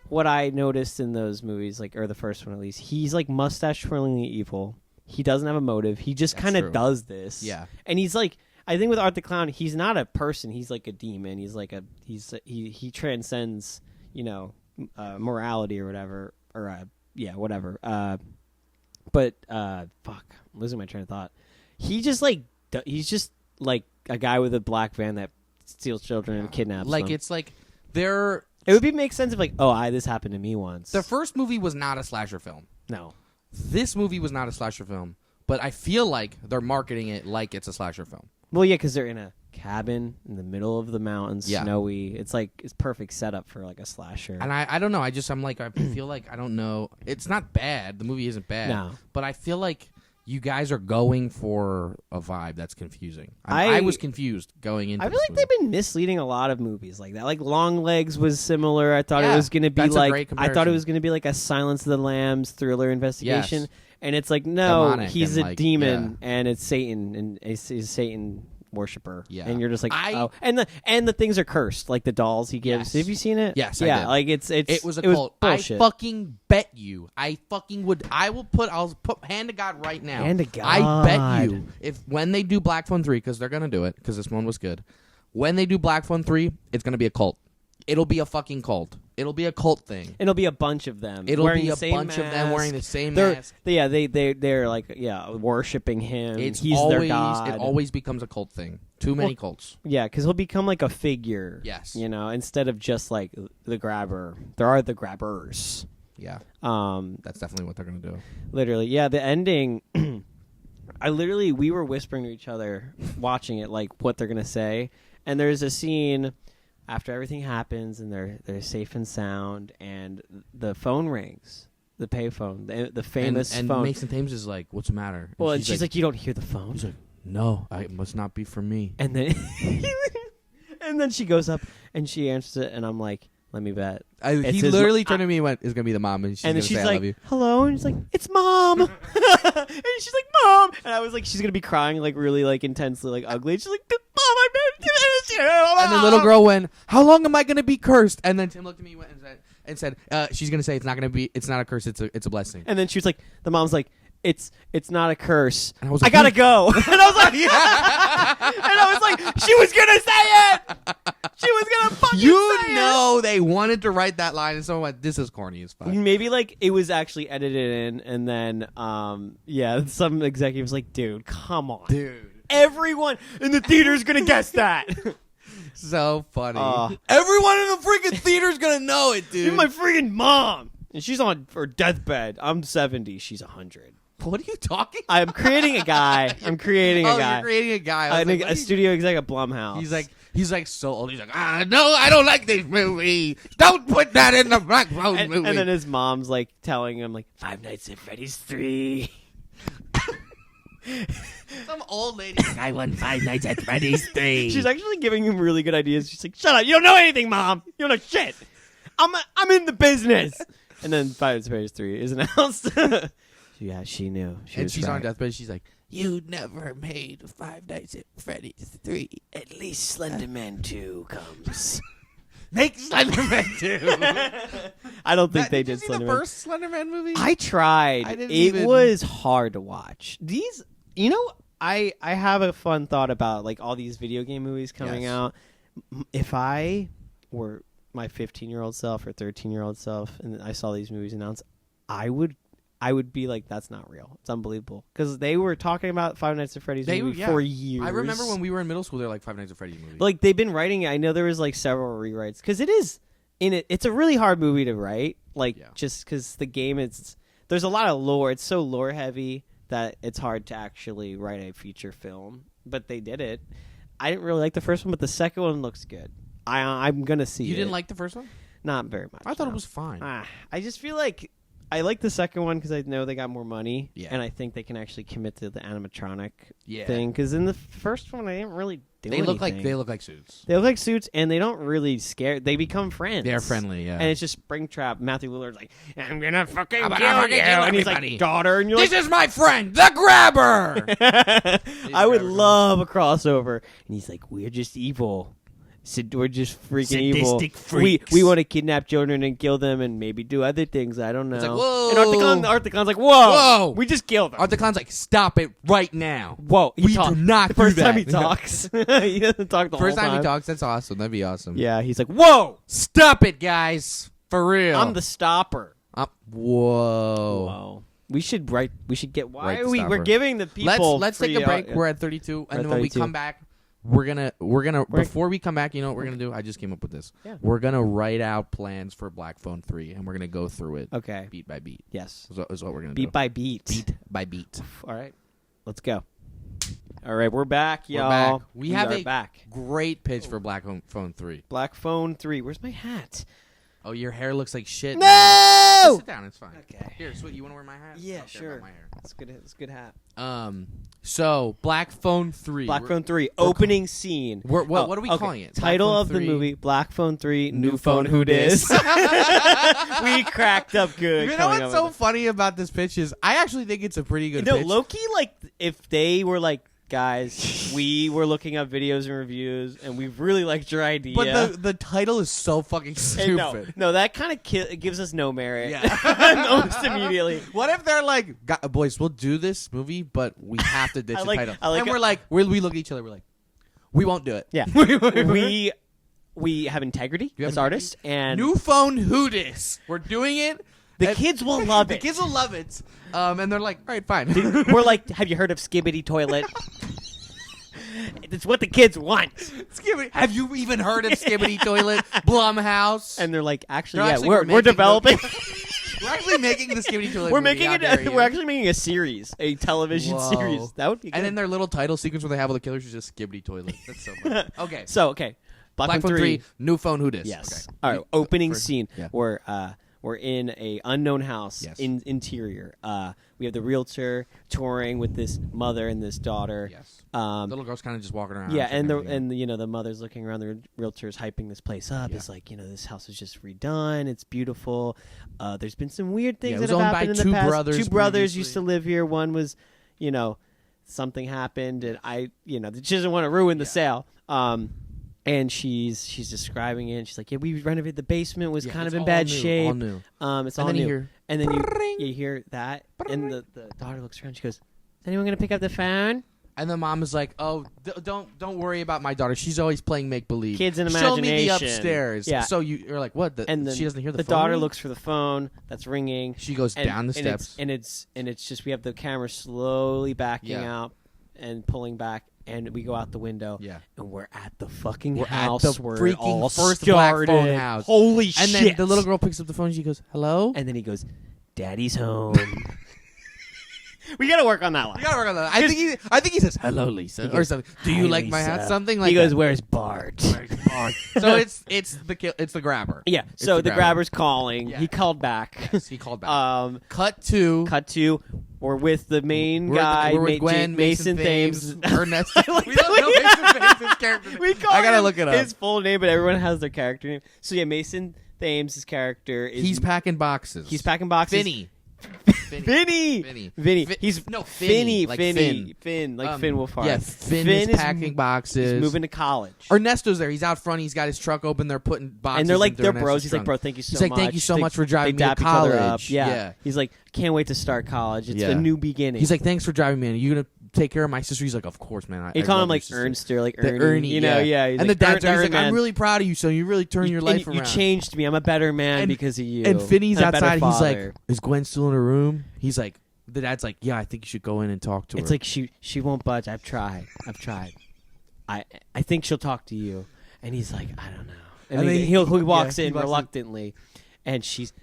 what I noticed in those movies, like, or the first one at least. He's like mustache twirlingly evil. He doesn't have a motive. He just kind true. of does this. Yeah. And he's like, I think with Art the Clown, he's not a person. He's like a demon. He's like he transcends, morality or whatever, or whatever. But fuck, I'm losing my train of thought. He's just like a guy with a black van that steals children and kidnaps like them. it's like they're. It would make sense if like, this happened to me once. The first movie was not a slasher film. No. This movie was not a slasher film, but I feel like they're marketing it like it's a slasher film. Well, yeah, because they're in a cabin in the middle of the mountains, Yeah. snowy. It's like it's perfect setup for like a slasher. And I don't know. I feel like I don't know. It's not bad. The movie isn't bad. No. But I feel like you guys are going for a vibe that's confusing. I was confused going into. I feel this like they've been misleading a lot of movies like that. Like Longlegs was similar. I thought Yeah, it was going to be that's a like great I thought it comparison. was going to be like a Silence of the Lambs thriller investigation. Yes. And it's like no, Demonic he's and a like, demon and it's Satan and he's Satan worshiper. Yeah. And you're just like and the things are cursed like the dolls he gives. Yes. Have you seen it? Yes, I yeah. did. Like it was a cult. bullshit. I fucking bet you. I'll put hand to God right now. Hand to God. I bet you if when they do Black Phone 3, because they're gonna do it, because this one was good. When they do Black Phone 3, it's gonna be a cult. It'll be a fucking cult. It'll be a cult thing. It'll be a bunch of them. It'll wearing be the a same bunch of them wearing the mask. same They're, mask. They're like worshiping him. He's their always god. it always becomes a cult thing. Too many cults. Yeah, because he'll become like a figure. Yes. Instead of just like the grabber. There are the grabbers. Yeah. Um, That's definitely what they're gonna do. literally, yeah. The ending. We were whispering to each other watching it, like what they're gonna say, and there's a scene after everything happens and they're safe and sound, and the phone rings, the payphone, the famous and phone. Mason Thames is like, "What's the matter?" Well, and she's like, "You don't hear the phone." He's like, "No, it must not be for me." And then and then she goes up and she answers it, and I'm like, "Let me bet." He literally turned to me and went, "It's gonna be the mom," and then she's she's say, "I like, love you." "Hello," and she's like, "It's Mom." And she's like, "Mom," and I was like, she's gonna be crying like really like intensely like ugly. And she's like, "Mom, I meant to." And the little girl went, "How long am I gonna be cursed?" And then Tim looked at me and said, "She's gonna say it's not a curse. It's a blessing." And then she was like, the mom's like, It's not a curse. And I was I like, gotta go. And I was like, yeah. And I was like, she was gonna say it. She was gonna fucking say it. You know they wanted to write that line, and someone went, "This is corny as fuck." Maybe like it was actually edited in, and then some executive was like, "Dude, come on, Dude, everyone in the theater's gonna guess that." so funny. Everyone in the freaking theater's gonna know it, dude. You're my freaking mom, and she's on her deathbed. I'm 70. She's 100. What are you talking? I'm creating a guy. I'm creating a guy. You're creating a guy. A studio exec at Blumhouse. He's like so old. He's like, no, I don't like this movie. Don't put that in the Black Phone movie. And then his mom's like telling him like Five Nights at Freddy's 3. Some old lady. I want Five Nights at Freddy's 3. She's actually giving him really good ideas. She's like, "Shut up! You don't know anything, Mom. You don't know shit. I'm in the business." And then Five Nights at Freddy's 3 is announced. Yeah, she knew. She's on deathbed. She's like, "You never made Five Nights at Freddy's 3. At least Slender Man 2 comes." Make Slender Man 2. I don't think they did you see Slender the Man. first Slender Man movie? I tried. It was hard to watch. These, I have a fun thought about like all these video game movies coming out. If I were my 15-year-old self or 13-year-old self and I saw these movies announced, I would be like, "That's not real. It's unbelievable." Because they were talking about Five Nights at Freddy's movie for years. I remember when we were in middle school, they were like Five Nights at Freddy's movie. Like they've been writing it. I know there was like several rewrites because it is it's a really hard movie to write. Just because the game there's a lot of lore. It's so lore heavy that it's hard to actually write a feature film. But they did it. I didn't really like the first one, but the second one looks good. I'm gonna see. You didn't like the first one? Not very much. I thought it was fine. I just feel like I like the second one because I know they got more money, and I think they can actually commit to the animatronic thing. Because in the first one, I didn't really do anything. They look like suits. They look like suits, and they don't really scare. They become friends. They're friendly, yeah. And it's just Springtrap. Matthew Lillard's like, "I'm gonna fucking kill fucking you," kill and he's everybody. like, "Daughter," and you're "This like, is my friend, the Grabber." I would love a crossover. And he's like, "We're just evil. We're just freaking Sadistic evil. freaks. We want to kidnap children and kill them and maybe do other things. I don't know." It's like, whoa. And Arthur like, "Whoa, we just killed them." Arthur Khan's like, "Stop it right now." Whoa, We do not the first do time that. he talks. He doesn't talk the First whole time he talks, that's awesome. That'd be awesome. Yeah, he's like, "Whoa, Stop it, guys. For real. I'm the stopper." Whoa. We should get. Why Write are the we? stopper. We're giving the people. Let's take a break. We're at 32, and then when we come back, we're gonna before we come back, you know what we're gonna do? I just came up with this. Yeah. We're gonna write out plans for Black Phone 3, and we're gonna go through it. Okay. Beat by beat. Yes. Is what we're gonna do. Beat by beat. Beat by beat. All right. Let's go. All right, we're back, y'all. We're back. We have are a back. great pitch for Black Phone 3. Black Phone 3. Where's my hat? Oh, your hair looks like shit. No! Man. Just sit down. It's fine. Okay. Here, sweet. You want to wear my hat? Yeah, I don't care sure. about my hair. It's good. It's a good hat. So Black Phone 3. Black Phone 3 opening scene. What are we calling it? Title of the movie: Black Phone 3. New Phone Who Dis. We cracked up good. You know what's so funny about this pitch is I actually think it's a pretty good pitch. Low-key, like if they were like, "Guys, we were looking up videos and reviews, and we really liked your idea." But the title is so fucking stupid. No, that kind of gives us no merit. Yeah. Almost immediately. What if they're like, "Boys, we'll do this movie, but we have to ditch the title." and we're like, we look at each other, we're like, "We won't do it." Yeah. we have integrity as artists, and New Phone Who Dis. We're doing it. The kids will love it. The kids will love it. And they're like, "All right, fine." We're like, "Have you heard of Skibbity Toilet?" It's what the kids want. Have you even heard of Skibbity Toilet? Blumhouse. And they're like, They're actually we're developing. We're actually making the Skibbity Toilet We're movie. making it. We're actually making a series, a television series. That would be good. And then their little title sequence where they have all the killers is just Skibbity Toilet. That's so funny. Okay. Okay. Black Phone 3, New Phone Who Dis. Yes. Okay. All right. Opening scene yeah. where we're in a unknown house. Yes. In interior. We have the realtor touring with this mother and this daughter. Yes. The little girl's kind of just walking around. Yeah, and the mother's looking around. The realtor's hyping this place up. Yeah. It's like, this house is just redone. It's beautiful. There's been some weird things it that was have owned by happened in two the past. brothers Two brothers previously. used to live here. One was, something happened, and she doesn't want to ruin the sale. And she's describing it. And she's like, yeah, we renovated. The basement was kind of in bad shape. All new. It's all new. And then you hear that, and the daughter looks around. She goes, "Is anyone going to pick up the phone?" And the mom is like, "Oh, don't worry about my daughter. She's always playing make believe. Kids in Show imagination. me the upstairs." Yeah. So you're like, "What?" And then she doesn't hear the phone daughter ring? looks for the phone that's ringing. She goes down the steps, and it's just we have the camera slowly backing Yeah. out and pulling back, and we go out the window. Yeah. And we're at the fucking We're house at the where freaking it all first black started. phone house. Holy and shit! then the little girl picks up the phone. And she goes, "Hello." And then he goes, "Daddy's home." We gotta work on that one. We gotta work on that. I think he says, "Hello, Lisa," or something. Do you "Hi, like my hat? Lisa." Something like he goes, that. "Where's Bart?" So it's the grabber. Yeah. It's So the the grabber. grabber's calling. Yeah. He called back. Yes, he called back. Cut Cut to. We're with the main guy. We're with Gwen, Mason Thames, Ernest. We don't know Mason Thames' character name. We call I gotta him look it up. his full name, but everyone has their character name. So yeah, Mason Thames' character is He's packing boxes. he's packing boxes. Vinny. Vinny. He's no Finny. like Finn, like Finn Wolfhard. Yeah, Finn is packing boxes. He's moving to college. Ernesto's there. He's out front. He's got his truck open. They're putting boxes. And they're like, into they're Ernesto's bros. He's like, trunk. bro, thank you so He's much. like, thank you so They- much for driving they me to dap each other up. college. Yeah. He's like, can't wait to start college. It's Yeah. a new beginning. He's like, thanks for driving me. Are you gonna take care of my sister? He's like, of course, man. He I call love him your like sister. Ernst or like The Ernie. He's and like, the dad's Ern like, man. I'm really proud of you, son. You really turned your life around. You changed me. I'm a better man because of you. And Finney's I'm a better outside. He's like, father. is Gwen still in her room? He's like, the dad's like, yeah, I think you should go in and talk to her. It's like she won't budge. I've tried. I think she'll talk to you. And he's like, I don't know. And And then then he walks he in walks in. reluctantly, and she's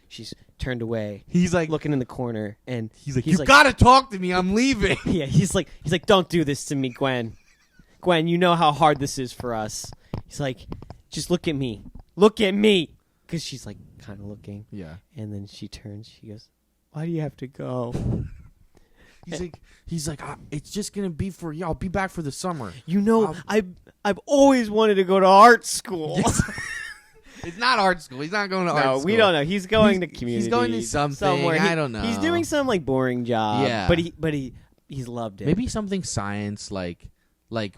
turned away. he's like, Looking in the corner, and he's like, you gotta talk to me. I'm leaving. yeah, he's like, don't do this to me, Gwen. Gwen, you know how hard this is for us. He's like, just look at me, because she's like kind of looking, Yeah. and then she turns. She goes, why do you have to go? He's like, it's just gonna be for you. I'll be back for the summer. You know, I've always wanted to go to art school. It's not art school. He's not going to art school. No, we don't know. He's going to community. He's going to something. somewhere. I don't know. He's doing some like boring job. Yeah. but he's loved it. Maybe something science like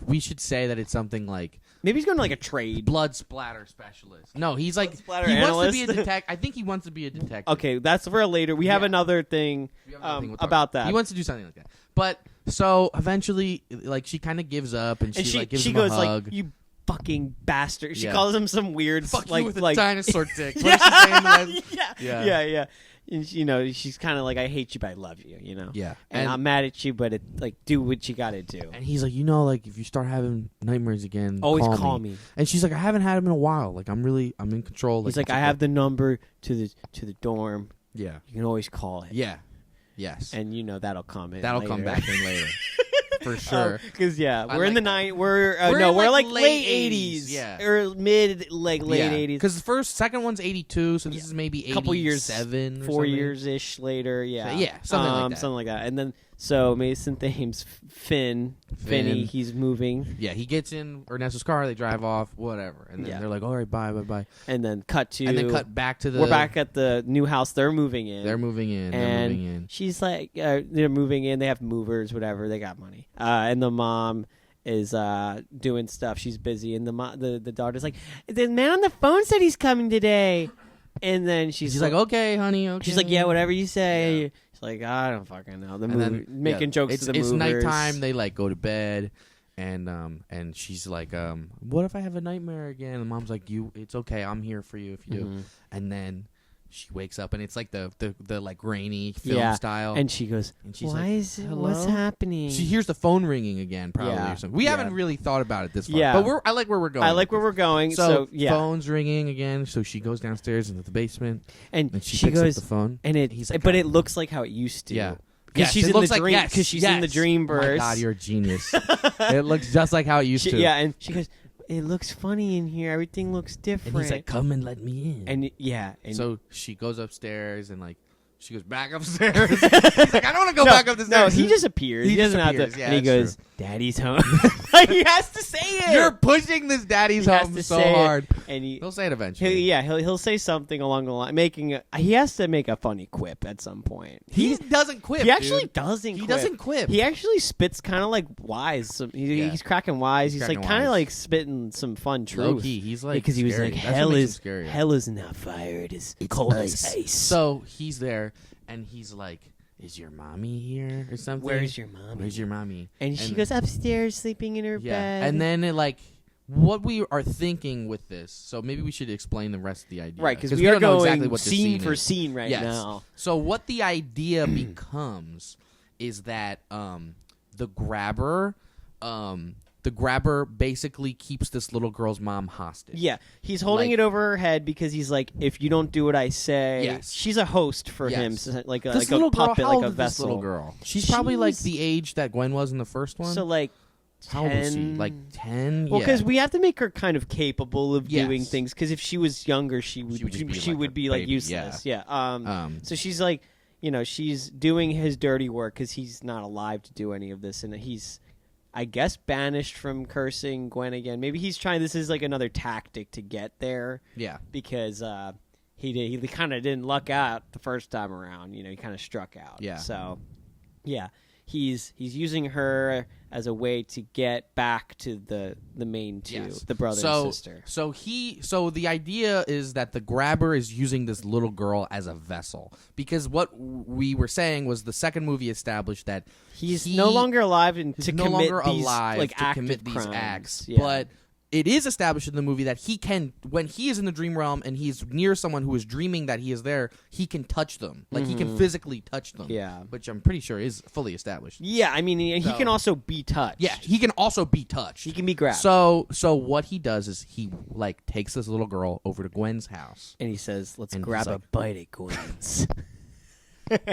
we should say that it's something like Maybe he's going to like a trade. blood splatter specialist. No, he's like splatter he wants to be a analyst. detective. I think he wants to be a detective. Okay, that's for later. We have Yeah. another thing We have another thing we'll talk about that. He wants to do something like that. But so eventually, like she kind of gives up and, and she like gives she him goes a hug. like, "You fucking bastard!" She Yeah. calls him some weird Fuck like you with like a dinosaur dick. What yeah, does she say in the last- yeah. And she's kind of like, "I hate you, but I love you," Yeah. And I'm mad at you, but do what you got to do. And he's like, like if you start having nightmares again, Always call me. And she's like, I haven't had them in a while. Like I'm in control. He's like, it's I okay." have the number to the dorm. Yeah. You can always call it. Yeah. Yes. And that'll come in. That'll later. come back in later. For sure. Because I we're in like the that. we're in, we're like, like late late 80s, 80s, yeah. or mid late 80s. Because the second one's 82, so this is maybe 87 couple years, or 4 something. years ish later. Yeah, So, yeah, something like that. something like that. And then so Mason Thames, Finny, he's moving, Yeah, he gets in Ernesto's car, they drive off, whatever. And then they're like, all right, bye. and then cut back to the... we're back at the new house they're moving in. They're moving in. And she's like, they're moving in. They have movers, whatever. They got money. And the mom is doing stuff. She's busy, and the daughter's like, the man on the phone said he's coming today. And then she's like, okay, honey, okay. She's like, yeah, whatever you say. Yeah. She's like, I don't fucking know. The And movie, then, making jokes to the movers. It's nighttime. They like go to bed, and she's like, what if I have a nightmare again? And mom's like, it's okay. I'm here for you if you do. And then she wakes up, and it's like the like rainy film style. And she goes, and she's why like, is it? hello? What's happening? She hears the phone ringing again, probably or something. We haven't really thought about it this far. Yeah. But I like where we're going. I like where we're going. So yeah. phone's ringing again. So she goes downstairs into the basement, And she she picks goes, up the phone. and he's like, but it looks like how it used to. Yeah. Because she's it in looks the like, dream. yes, Because she's in the yes. dreamverse. Oh my God, you're a genius. It looks just like how it used to. Yeah, and she goes, it looks funny in here. Everything looks different. And he's like, come and let me in. And yeah. And so she goes upstairs and like she goes back upstairs. He's like, I don't want to go back up the stairs. No, he just appears. He doesn't have to. Yeah, and he goes, true. "Daddy's home." Like he has to say it. You're pushing this daddy's home so hard. And he'll say it eventually. He'll say something along the line, he has to make a funny quip at some point. He doesn't quip. He actually dude. doesn't. He doesn't quip. He actually spits kind of like wise. He's cracking wise. He's like kind of like spitting some fun truth. Low key, he's like because he was scary. like hell is not fired. It's cold as ice. So he's there and he's like, is your mommy here or something? Where's your mommy? Where's your mommy? And she goes upstairs sleeping in her bed. And then it like what we are thinking with this. So maybe we should explain the rest of the idea. Right, because we are don't know going exactly what scene the for is. scene right now. So what the idea becomes is that the grabber basically keeps this little girl's mom hostage. Yeah, he's holding it over her head because he's like, if you don't do what I say, she's a host for him, like a little puppet, girl, like a vessel. This little girl, she's probably like the age that Gwen was in the first one. So like, 10, how old was she? Like 10. Well, because we have to make her kind of capable of Yes. doing things. Because if she was younger, she would be like useless. Yeah. So she's like, she's doing his dirty work because he's not alive to do any of this, and he's, I guess, banished from cursing Gwen again. Maybe he's trying. This is like another tactic to get there. Yeah. Because he kind of didn't luck out the first time around. He kind of struck out. Yeah. So, yeah, he's using her as a way to get back to the main two, the brother and sister. So the idea is that the grabber is using this little girl as a vessel, because what we were saying was the second movie established that he's no longer alive to commit these these crimes. acts, yeah. but it is established in the movie that he can, when he is in the dream realm and he's near someone who is dreaming that he is there, he can touch them. Like, he can physically touch them. Yeah. Which I'm pretty sure is fully established. Yeah, I mean, he can also be touched. Yeah, he can also be touched. He can be grabbed. So what he does is he, like, takes this little girl over to Gwen's house. And he says, let's grab a bite at Gwen's.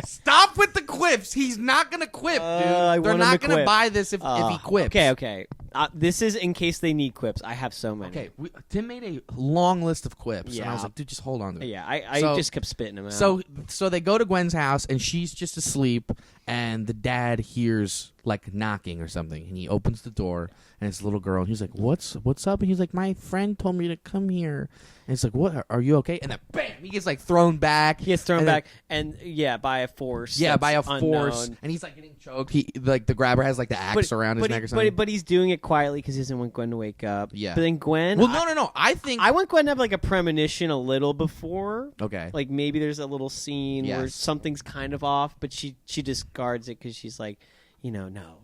Stop with the quips. He's not going to quip, dude. They're not going to buy this if he quips. Okay. This is in case they need quips. I have so many. Okay, Tim made a long list of quips, yeah. and I was like, dude, just hold on to it. Yeah, I just kept spitting them out. So they go to Gwen's house, and she's just asleep, and the dad hears, like, knocking or something, and he opens the door, and it's a little girl, and he's like, what's up? And he's like, my friend told me to come here. And it's like, what? Are you okay? And then, bam, he gets, like, thrown back. He gets thrown back, and, by a force. Yeah, by a unknown. force. And he's, like, getting choked. The grabber has, like, the axe around his neck or something. But he's doing it quietly because he doesn't want Gwen to wake up. Yeah. But then Gwen... Well, no. I want Gwen to have, like, a premonition a little before. Okay. Like, maybe there's a little scene where something's kind of off, but she discards it because she's like... no,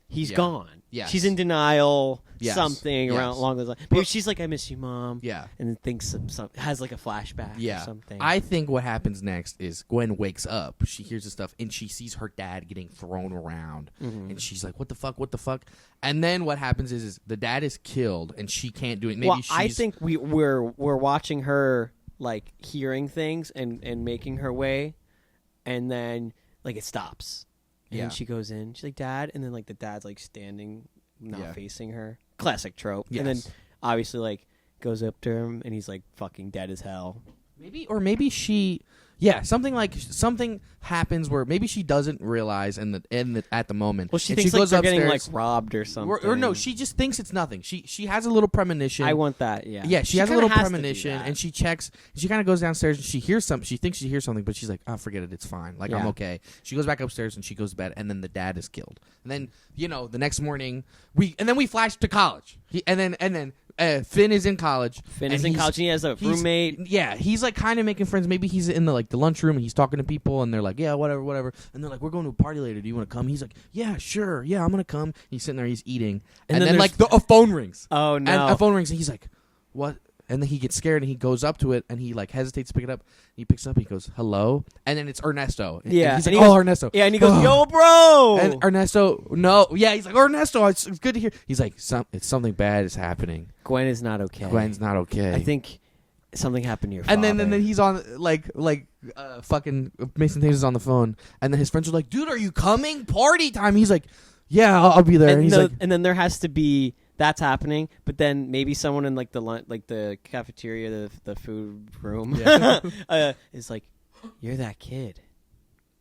he's gone. Yeah, she's in denial. Something along those lines. Maybe she's like, "I miss you, Mom." Yeah, and then thinks has like a flashback. Yeah, or something. I think what happens next is Gwen wakes up. She hears the stuff and she sees her dad getting thrown around, and she's like, "What the fuck? What the fuck?" And then what happens is the dad is killed, and she can't do it. Maybe I think we're watching her like hearing things and making her way, and then like it stops. And then she goes in. She's like, Dad. And then, like, the dad's, like, standing, not facing her. Classic trope. Yes. And then, obviously, like, goes up to him, and he's, like, fucking dead as hell. Maybe she... Yeah, something happens where maybe she doesn't realize at the moment. Well, she thinks like they're getting like robbed or something. Or no, she just thinks it's nothing. She has a little premonition. I want that. Yeah. Yeah, she has a little premonition, and she checks. She kind of goes downstairs and she hears something. She thinks she hears something, but she's like, "Oh, forget it. It's fine. Like I'm okay." She goes back upstairs and she goes to bed, and then the dad is killed. And then the next morning we flash to college. Finn is in college. Finn is in college. And he has a roommate. Yeah, he's like kind of making friends. Maybe he's in the lunchroom and he's talking to people, and they're like, "Yeah, whatever." And they're like, "We're going to a party later. Do you want to come?" He's like, "Yeah, sure. Yeah, I'm gonna come." He's sitting there, he's eating, and then like a phone rings. Oh no! And a phone rings, and he's like, "What?" And then he gets scared and he goes up to it and he like hesitates to pick it up. He picks it up. He goes, "Hello," and then it's Ernesto. Yeah, and he's like, "Oh, Ernesto." Yeah, and he goes, "Yo, bro." And Ernesto, no, yeah, he's like, "Ernesto, it's good to hear." He's like, it's something bad is happening. Gwen is not okay. Gwen's not okay. I think something happened to your father. And then he's on fucking Mason Taves is on the phone, and then his friends are like, "Dude, are you coming? Party time." He's like, "Yeah, I'll be there." And then there has to be that's happening. But then maybe someone in like the cafeteria, the food room, is like, "You're that kid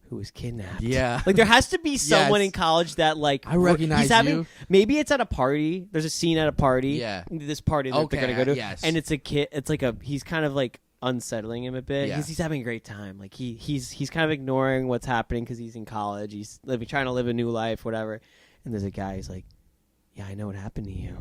who was kidnapped." Yeah. Like there has to be someone Yes. in college that like I recognize he's having, you. Maybe it's at a party. There's a scene at a party. Yeah. This party that Okay, they're gonna go to. yes. And it's a kid. It's like he's kind of like unsettling him a bit. Yeah. He's having a great time. Like he's kind of ignoring what's happening because he's in college. He's trying to live a new life, whatever. And there's a guy who's like, "Yeah, I know what happened to you.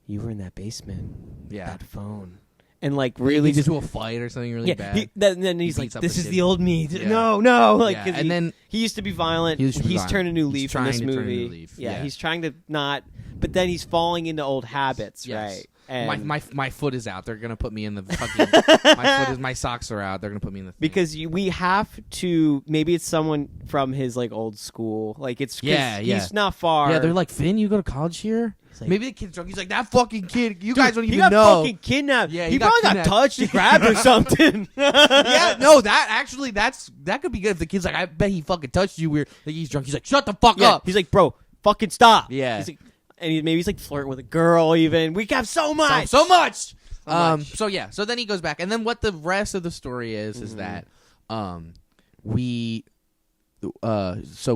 You were in that basement. Yeah. That phone." And like really just just into a fight or something really bad. then he's like, beats up "This a is kid. the old me." Yeah. No, like Yeah, 'cause and then he used to be violent. He used to be He's violent. turned a new He's leaf in trying this to turn a movie. new leaf. Yeah, Yeah. he's trying to not, but then he's falling into old habits, Yes. right? And my foot is out. They're gonna put me in the fucking. my socks are out. They're gonna put me in the thing. because we have to. Maybe it's someone from his like old school. Like it's 'cause Yeah. He's not far. Yeah, they're like, Finn, you go to college here? like- Maybe the kid's drunk. He's like, that fucking kid. You Dude, guys don't he even got know. fucking kidnapped. Yeah, he he got probably got kidnapped. touched and grabbed or something. Yeah, no, that could be good if the kid's like, I bet he fucking touched you weird. Like he's drunk. He's like, shut the fuck Yeah, up. he's like, "Bro, fucking stop." Yeah. He's like, and maybe he's like flirting with a girl. Even we have so much. So much. much. So yeah. So then he goes back, and then what the rest of the story is that, so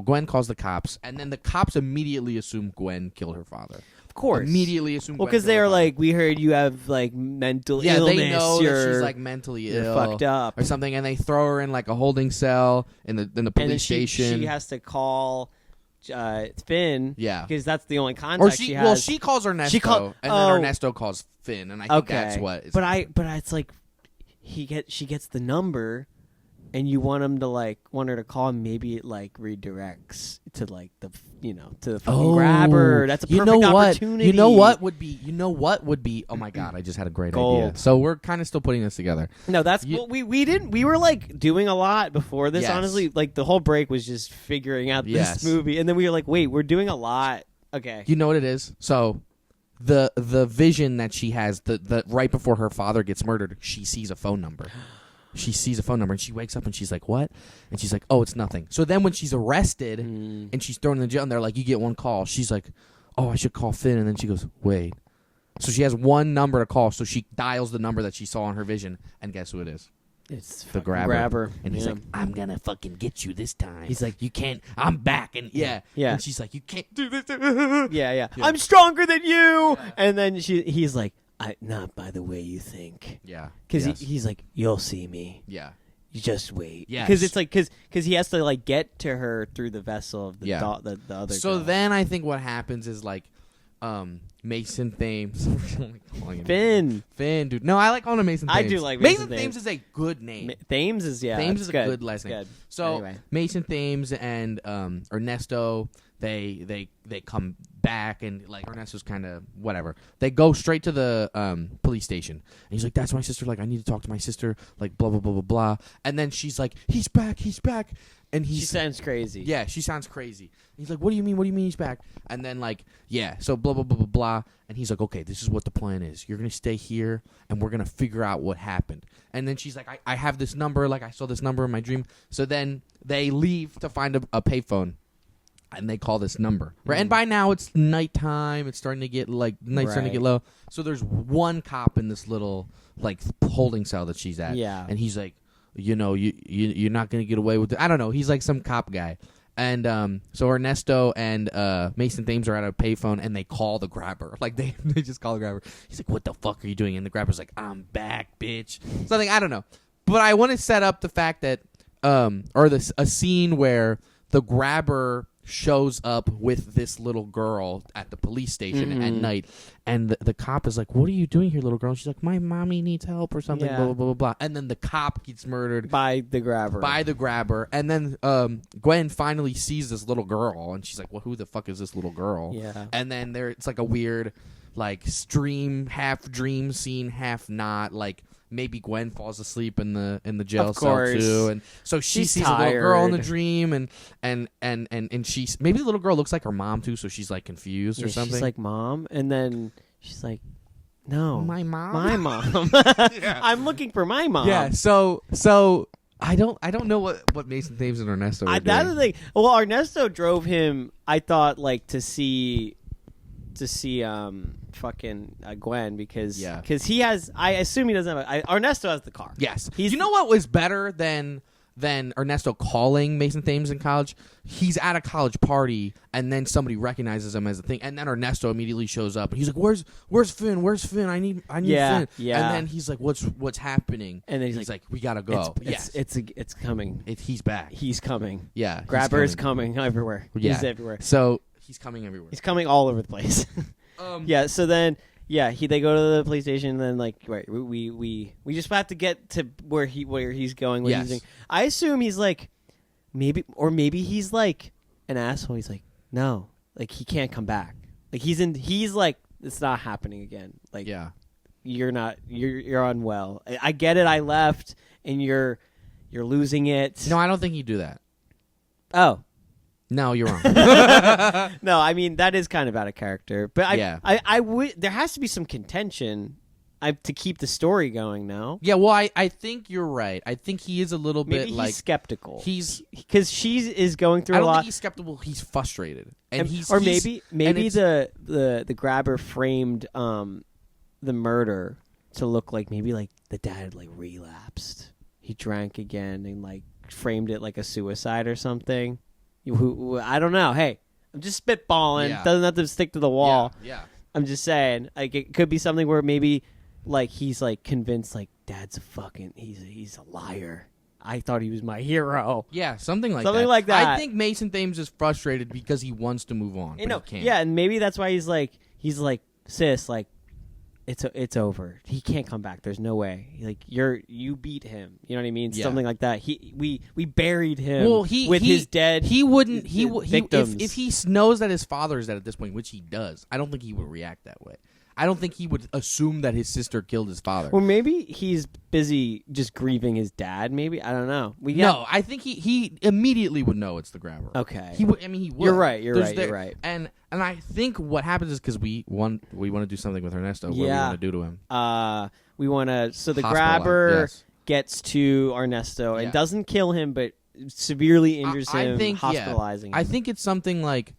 Gwen calls the cops, and then the cops immediately assume Gwen killed her father. Of course. Immediately assume. Well, Gwen because killed they her are father. like, "We heard you have like mental Yeah, illness. they know you're, that she's like mentally you're ill, fucked up or something, and they throw her in like a holding cell in the and police then station. She has to call Finn. Yeah. because that's the only contact Or she has. well, she calls Ernesto, and then Ernesto calls Finn, and I think that's what. But it's like she gets the number, and you want her to call. Maybe it like redirects to like the to the fucking grabber. That's a perfect opportunity. You know what would be? Oh my god! I just had a great Gold. idea. So we're kind of still putting this together. No, that's what we didn't. We were like doing a lot before this. Yes. Honestly, like the whole break was just figuring out Yes. this movie, and then we were like, "Wait, we're doing a lot." Okay, You know what it is? So the vision that she has, the right before her father gets murdered, she sees a phone number. She sees a phone number, and she wakes up, and she's like, "What?" And she's like, "Oh, it's nothing." So then when she's arrested and she's thrown in the jail, and they're like, "You get one call," she's like, "Oh, I should call Finn." And then she goes, "Wait." So she has one number to call, so she dials the number that she saw in her vision, and guess who it is? it's The grabber. And he's Yeah. like, "I'm gonna fucking get you this time." He's like, "You can't. I'm back." And yeah. And she's like, "You can't do this." yeah, I'm stronger than you. And then he's like, "Not by the way you think." Yeah. Because Yes. he's like, "You'll see me. Yeah. You just wait." Yes. Because it's like because he has to like get to her through the vessel of the Yeah. the other. So girl. then I think what happens is like Mason Thames. Finn Finn, dude. No, I like calling him Mason Thames. I do like Mason Mason Thames is a good name. Thames is Thames that's is a good. good last name. Good. So Anyway. Mason Thames and Ernesto, they come back, and like Ernesto's kind of whatever. They go straight to the police station, and he's like, "That's my sister. Like, I need to talk to my sister. Like, blah blah blah blah blah." And then she's like, "He's back. He's back." And She sounds crazy. yeah, she sounds crazy. And he's like, "What do you mean? What do you mean he's back?" And then like, yeah, so blah blah blah blah blah. And he's like, "Okay, this is what the plan is. You're gonna stay here, and we're gonna figure out what happened." And then she's like, I have this number. Like, I saw this number in my dream. So then they leave to find a payphone, and they call this number. Right, and by now it's nighttime. It's starting to get like night's starting to get low. So there's one cop in this little like holding cell that she's at. Yeah. And he's like, you're not gonna get away with it. I don't know. He's like some cop guy. And so Ernesto and Mason Thames are at a payphone, and they call the grabber. Like they just call the grabber. He's like, "What the fuck are you doing?" And the grabber's like, "I'm back, bitch." Something, I don't know. But I want to set up the fact that a scene where the grabber shows up with this little girl at the police station at night, and the cop is like, "What are you doing here, little girl?" And she's like, "My mommy needs help or something." Yeah. Blah blah blah blah blah. And then the cop gets murdered by the grabber. by the grabber, and then Gwen finally sees this little girl, and she's like, "Well, who the fuck is this little girl?" Yeah. And then it's like a weird, like half dream scene, half not. Like maybe Gwen falls asleep in the jail Of cell course. too, and so she She's sees a little girl in the tired. dream, and she's maybe the little girl looks like her mom too, so she's like confused or Yeah, something. She's like, "Mom," and then she's like, "No, My mom? my mom. I'm looking for my mom." yeah. So I don't know what Mason Thames and Ernesto are That's the doing. thing. Well, Ernesto drove him. I thought like to see to see fucking Gwen because Yeah. he has. I assume he doesn't have. Ernesto has the car. Yes. You know what was better than Ernesto calling Mason Thames in college? He's at a college party, and then somebody recognizes him as a thing, and then Ernesto immediately shows up. And he's like, "Where's Finn? Where's Finn? I need Yeah, Finn." yeah. And then he's like, "What's happening?" And then he's like, "We gotta go." It's coming. He's back. He's coming. Yeah, Grabber is coming everywhere. Yeah. He's everywhere. So he's coming everywhere. He's coming all over the place. Yeah. So then, they go to the police station. And then, like, right, we just have to get to where he's going. What he's doing. I assume he's like, maybe he's like an asshole. He's like, no, like he can't come back. Like he's like, it's not happening again. Like, you're unwell. I get it. I left, and you're losing it. No, I don't think he'd do that. Oh. No, you're wrong. No, I mean that is kind of out of character, but I would. There has to be some contention, to keep the story going. No. Yeah, well, I think you're right. I think he is a little bit he's like skeptical. He's because she is going through I don't a lot. think he's skeptical. He's frustrated, and maybe the grabber framed the murder to look like maybe like the dad like relapsed. He drank again and like framed it like a suicide or something. I don't know. Hey, I'm just spitballing. Yeah. Doesn't have to stick to the wall. Yeah. I'm just saying. Like it could be something where maybe like he's like convinced like dad's a fucking he's a liar. I thought he was my hero. Yeah, something like that. I think Mason Thames is frustrated because he wants to move on. But he can't. Yeah, and maybe that's why he's like sis, like it's over. He can't come back. There's no way. Like you beat him. You know what I mean? Yeah. Something like that. We buried him. Well, his dead. He wouldn't. Victims. If he knows that his father is dead at this point, which he does, I don't think he would react that way. I don't think he would assume that his sister killed his father. Well, maybe he's busy just grieving his dad. Maybe I don't know. No, I think he immediately would know it's the grabber. Okay. He would. I mean, he would. You're right. You're right. And I think what happens is because we want to do something with Ernesto. What do we want to do to him? We want to. So the Hospitalize, grabber gets to Ernesto and doesn't kill him, but severely injures him, hospitalizing him. I think it's something like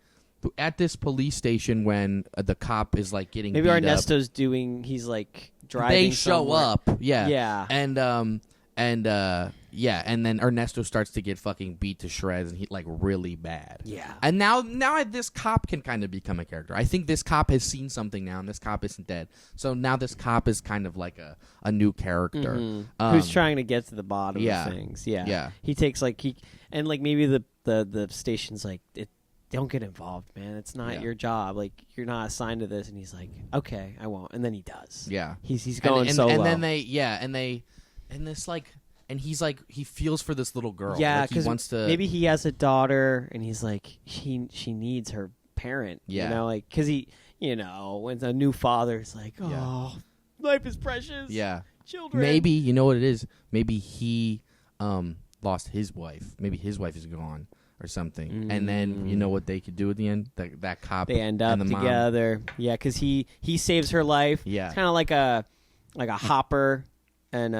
at this police station when the cop is like getting maybe beat Ernesto's up. he's like driving. They show somewhere. up, yeah, and then Ernesto starts to get fucking beat to shreds, and he like really bad. Yeah, and now this cop can kind of become a character. I think this cop has seen something now, and this cop isn't dead. So now this cop is kind of like a new character who's trying to get to the bottom of things. Yeah. He takes maybe the station's like don't get involved, man. It's not your job. Like you're not assigned to this. And he's like, okay, I won't. And then he does. Yeah, he's going solo. And then he's like he feels for this little girl. Yeah, because he wants to. Maybe he has a daughter, and he's like she needs her parent. Yeah, you know, like because he, when a new father is like, life is precious. Yeah, children. Maybe you know what it is. Maybe he lost his wife. Maybe his wife is gone. Or something, and then you know what they could do at the end? That cop, they end up together. Yeah, because he saves her life. Yeah, it's kind of like a Hopper and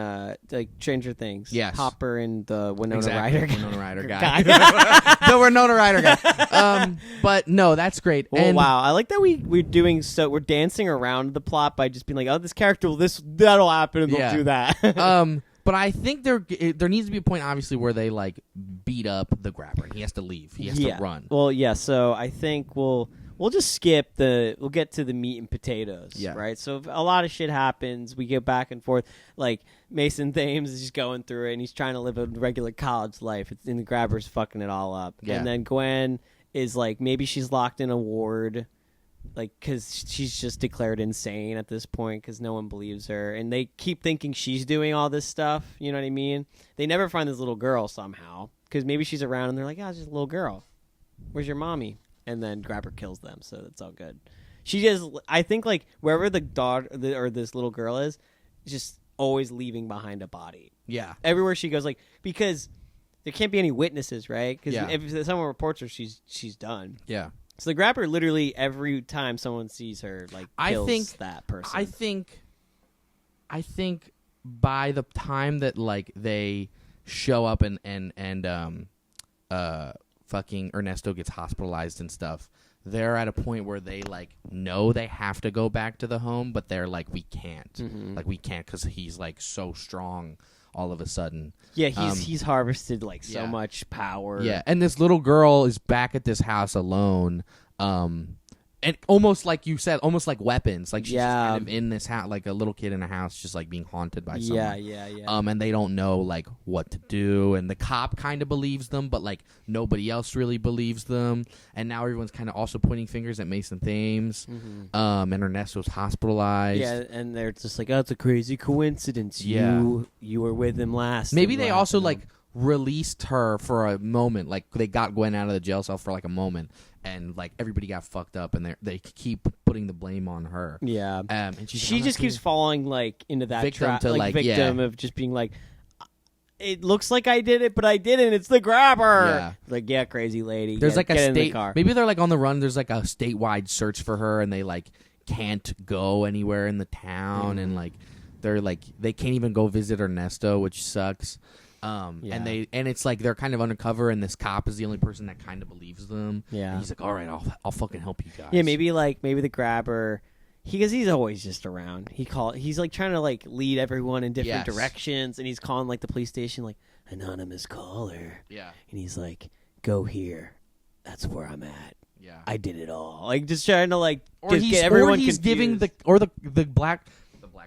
like Stranger Things. Yes, Hopper and the Winona Ryder guy. The Winona Ryder guy. But no, that's great. Well, wow, I like that we're doing we're dancing around the plot by just being like, oh, this character, that'll happen, and they'll do that. But I think there needs to be a point, obviously, where they like beat up the grabber. He has to leave. He has to run. Well, yeah. So I think we'll just skip we'll get to the meat and potatoes. Yeah. Right. So if a lot of shit happens, we get back and forth. Like Mason Thames is just going through it, and he's trying to live a regular college life. And the grabber's fucking it all up. Yeah. And then Gwen is like, maybe she's locked in a ward. Like, because she's just declared insane at this point because no one believes her. And they keep thinking she's doing all this stuff. You know what I mean? They never find this little girl somehow because maybe she's around and they're like, oh, it's just a little girl. Where's your mommy? And then Grabber kills them. So that's all good. She just, I think, like, wherever the daughter or this little girl is just always leaving behind a body. Yeah. Everywhere she goes, like, because there can't be any witnesses, right? Because if someone reports her, she's done. Yeah. So the grabber literally every time someone sees her, like, kills that person. I think by the time that like they show up and fucking Ernesto gets hospitalized and stuff, they're at a point where they like know they have to go back to the home, but they're like, we can't, like we can't because he's like so strong all of a sudden. Yeah, he's harvested like so yeah. much power. Yeah, and this little girl is back at this house alone. And almost like you said, almost like weapons. Like she's just kind of in this house, like a little kid in a house, just like being haunted by someone. Yeah. And they don't know like what to do. And the cop kind of believes them, but like nobody else really believes them. And now everyone's kind of also pointing fingers at Mason Thames. And Ernesto's hospitalized. Yeah, and they're just like, oh, it's a crazy coincidence. Yeah. You were with him last. Maybe they also like released her for a moment. Like they got Gwen out of the jail cell for like a moment. And like everybody got fucked up, and they keep putting the blame on her. Yeah, and she just keeps falling like into that victim trap, to like victim of just being like, it looks like I did it, but I didn't. It's the grabber. Yeah, like crazy lady. There's like a get state. In the car. Maybe they're like on the run. There's like a statewide search for her, and they like can't go anywhere in the town, and like they're like they can't even go visit Ernesto, which sucks. And it's like they're kind of undercover, and this cop is the only person that kind of believes them. Yeah, and he's like, all right, I'll fucking help you guys. Yeah, maybe the grabber, because he's always just around. He's like trying to like lead everyone in different directions, and he's calling like the police station like anonymous caller. Yeah, and he's like, go here, that's where I'm at. Yeah, I did it all. Like just trying to like get everyone he's confused. giving the black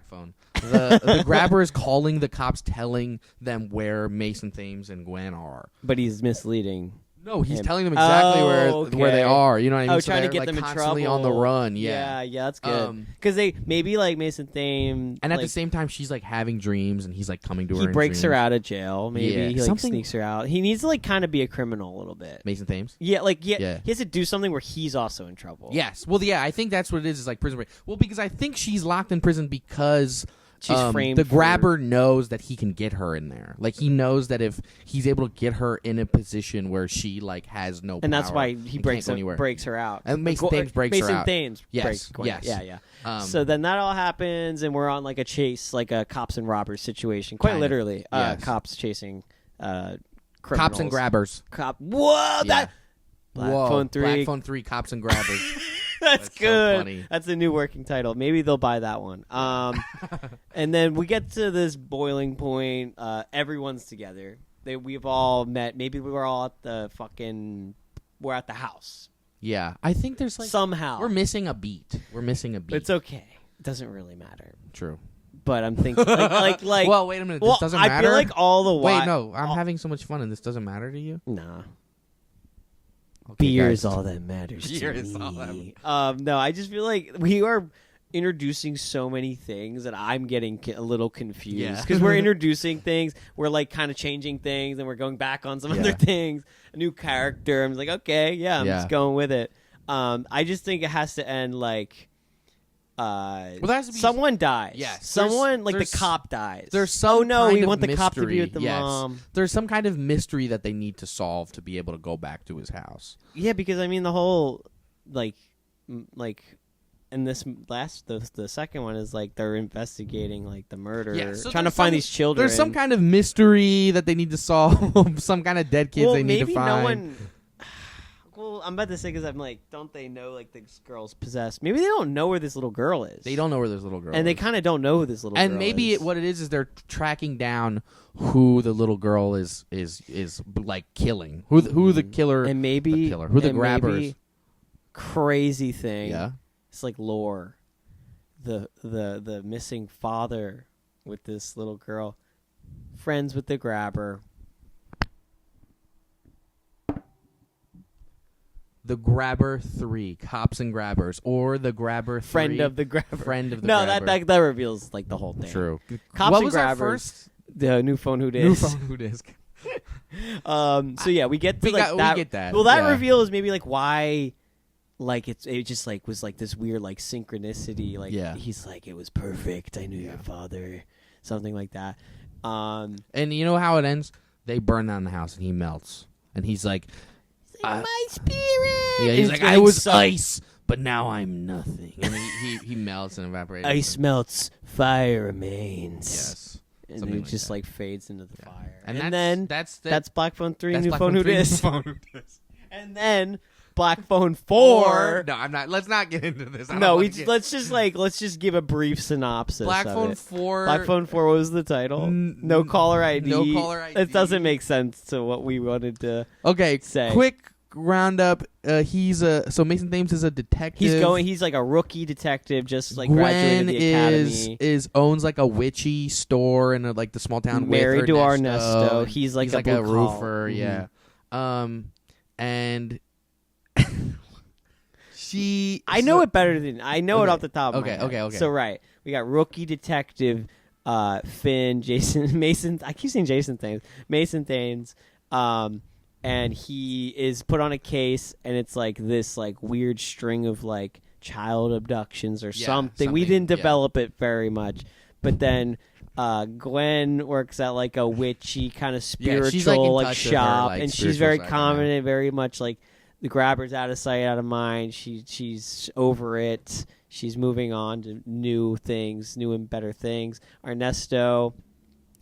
phone. The grabber is calling the cops, telling them where Mason Thames and Gwen are. But he's misleading. No, he's telling them exactly where they are. You know what I mean? So trying to get like them in constantly trouble. on the run. Yeah, that's good. Because they maybe like Mason Thames, and at the same time, she's like having dreams, and he's like coming to her. He breaks her out of jail. Maybe he like something... sneaks her out. He needs to like kind of be a criminal a little bit. Mason Thames. Yeah, he has to do something where he's also in trouble. Yes. Well, yeah, I think that's what it is. Is like prison break. Well, because I think she's locked in prison because. She's framed. The grabber knows that he can get her in there. Like he knows that if he's able to get her in a position where she like has no, and that's why he breaks her out. And Mason Thames breaks her out. Mason Thames. Yes. Yeah. So then that all happens, and we're on like a chase, like a cops and robbers situation. Quite literally, cops chasing criminals. Cops and grabbers. Whoa! That. Whoa! Phone 3. Black Phone 3. Cops and grabbers. That's good. So funny. That's a new working title. Maybe they'll buy that one. And then we get to this boiling point. Everyone's together. We've all met. Maybe we were all at we're at the house. Yeah, I think there's like somehow we're missing a beat. It's okay. It doesn't really matter. True. But I'm thinking like. Well, wait a minute. This doesn't matter. I feel like all the while. Wait, no. I'm having so much fun, and this doesn't matter to you. Nah. Okay, beer guys. is all that matters Beer to is me. all that. No, I just feel like we are introducing so many things that I'm getting a little confused because we're introducing things, we're like kind of changing things, and we're going back on some other things. A new character. I'm like, okay, I'm just going with it. I just think it has to end like. Well, there has to be someone dies. Yes, someone like the cop dies. There's some kind we of want the mystery. cop to be with the mom. There's some kind of mystery that they need to solve to be able to go back to his house. Yeah, because I mean the whole like in this the second one is like they're investigating like the murder, so trying to find these children. There's some kind of mystery that they need to solve. Some kind of dead kids they need to find. No one. Well, I'm about to say because I'm like, don't they know like this girl's possessed? Maybe they don't know where this little girl is. They don't know where this little girl is. And they kind of don't know who this little girl is. And maybe what it is they're tracking down who the little girl is like killing. Who the killer and maybe the killer. Who the grabbers. Maybe crazy thing. Yeah. It's like lore. The missing father with this little girl. Friends with the grabber. The Grabber 3, Cops and Grabbers, or The Grabber 3, Friend of the Grabber. Friend of the no, Grabber. that reveals like the whole thing. True. Cops what and was Grabbers. Our first? The new phone who dis. New phone who disc. So yeah, we get to we get that. Well, that reveal is maybe like why, like it just like was like this weird like synchronicity. Like he's like it was perfect. I knew your father, something like that. And you know how it ends? They burn down the house and he melts, and he's like. My spirit. Yeah, he's like, I was ice, but now I'm nothing. And he melts and evaporates. Ice melts, fire remains. Yes, and then it just like fades into the fire. And then that's Black Phone 3, New Phone Who Dis. And then Black Phone 4. No, I'm not. Let's not get into this. Let's just give a brief synopsis. Black of Phone it. 4. Black Phone 4 was the title. No caller ID. No caller ID. It doesn't make sense to what we wanted to say. say. Quick roundup. So Mason Thames is a detective. He's like a rookie detective, just like Gwen graduated the academy. owns like a witchy store in like the small town. Married to Ernesto. Ernesto. He's like a roofer. Mm-hmm. Yeah. And I know it better than I know it off the top of my head. Okay. So we got rookie detective Finn, Mason. I keep saying Jason Thames. Mason Thames. And he is put on a case, and it's like this like weird string of like child abductions or something. We didn't develop it very much, but then Gwen works at like a witchy kind of spiritual like shop, and she's very confident, very much like the grabber's out of sight, out of mind. She's over it. She's moving on to new things, new and better things. Ernesto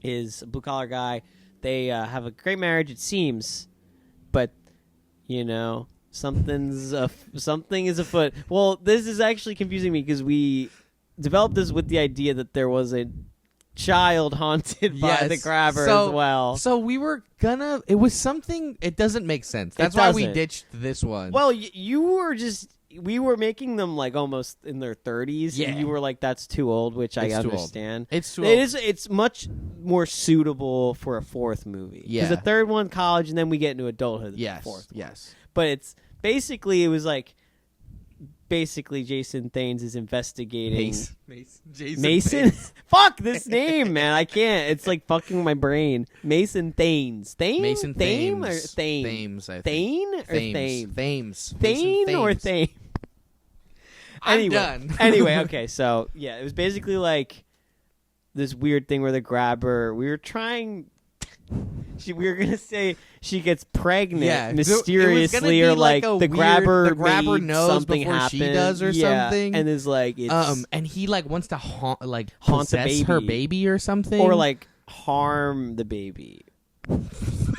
is a blue collar guy. They have a great marriage, it seems. But, something is afoot. Well, this is actually confusing me because we developed this with the idea that there was a child haunted by the grabber as well. So we were gonna. It was something. It doesn't make sense. That's why we ditched this one. Well, you were just. We were making them like almost in their 30s, and you were like, "That's too old," which I understand. It's too old. It's much more suitable for a fourth movie. Yeah, because the third one, college, and then we get into adulthood. Yes, the fourth. Yes, but it was like Jason Thames is investigating Mason. Fuck this name, man! I can't. It's like fucking my brain. Mason Thames. Mason Thame or Thames. Thane or Thames. Thane or Thame. I'm done. Anyway, okay, so yeah, it was basically like this weird thing where the grabber. We were gonna say she gets pregnant mysteriously, or like the grabber knows something before happen. She does or something, and is like and he like wants to haunt possess her baby or something, or like harm the baby,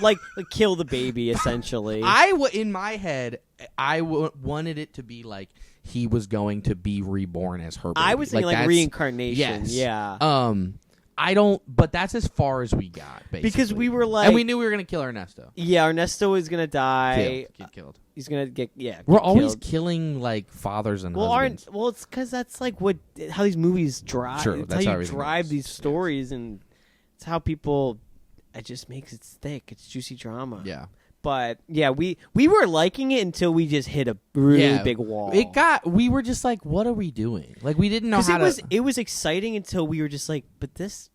like kill the baby essentially. In my head, I wanted it to be like he was going to be reborn as her baby. I was thinking like reincarnation. Yes. Yeah. I don't, but that's as far as we got, basically. Because we were like... And we knew we were going to kill Ernesto. Yeah, Ernesto was going to die. Get killed. He's going to get We're killed. always killing, like, fathers and husbands. Well, it's because that's, like, how these movies drive. True, it's how you drive these stories, and it's how people... It just makes it thick. It's juicy drama. Yeah. But, yeah, we were liking it until we just hit a really big wall. We were just like, what are we doing? Like, we didn't know how to... It was exciting until we were just like, but this...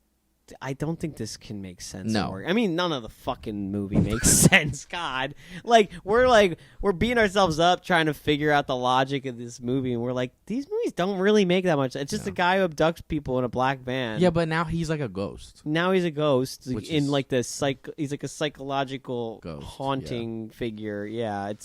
I don't think this can make sense. No. I mean, none of the fucking movie makes sense. God. We're beating ourselves up trying to figure out the logic of this movie, and we're like, these movies don't really make that much. It's just a guy who abducts people in a black van. Yeah, but now he's like a ghost. Now he's a ghost he's like a psychological ghost, haunting figure. Yeah, it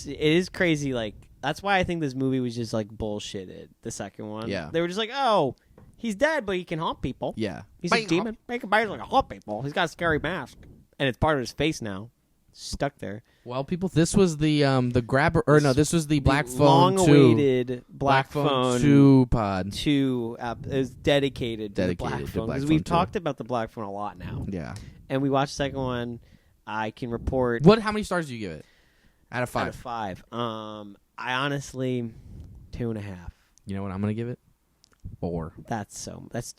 is crazy. Like, that's why I think this movie was just like bullshitted. The second one. Yeah. They were just like, oh, he's dead, but he can haunt people. Yeah. He's a demon. Make him like haunt people. He's got a scary mask. And it's part of his face now. Stuck there. Well, people, this was the grabber, or no, this was the Black Phone 2. Long-awaited Black Phone 2 pod. 2 is dedicated to the Black Phone. Because we've talked about the Black Phone a lot now. Yeah. And we watched the second one. I can report... How many stars do you give it? Out of 5? Out of 5. I honestly, 2.5. You know what I'm going to give it? 4.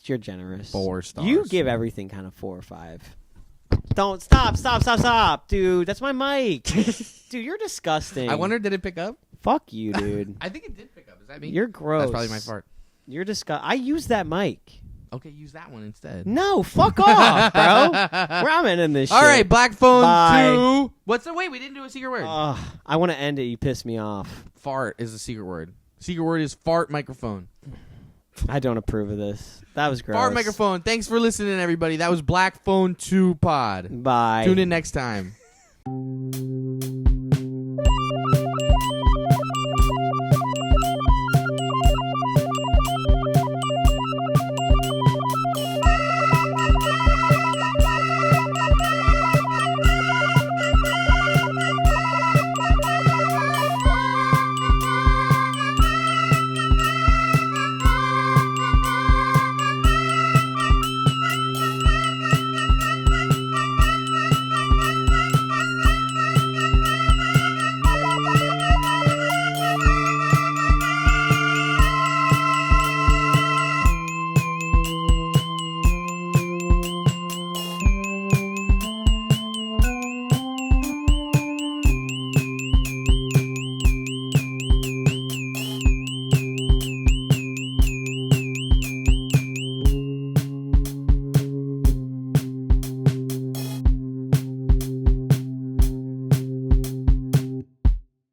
You're generous. 4 stars. You give everything kind of 4 or 5. Don't stop, dude. That's my mic. Dude, you're disgusting. I wonder, did it pick up? Fuck you, dude. I think it did pick up. Is that me? You're gross. That's probably my fart. You're disgusting. I use that mic. Okay, use that one instead. No, fuck off, bro. I'm ending this shit. All right, Black Phone Bye. 2. Wait, we didn't do a secret word. I want to end it. You pissed me off. Fart is a secret word. Secret word is fart microphone. I don't approve of this. That was gross. Fart microphone. Thanks for listening, everybody. That was Black Phone 2 pod. Bye. Tune in next time.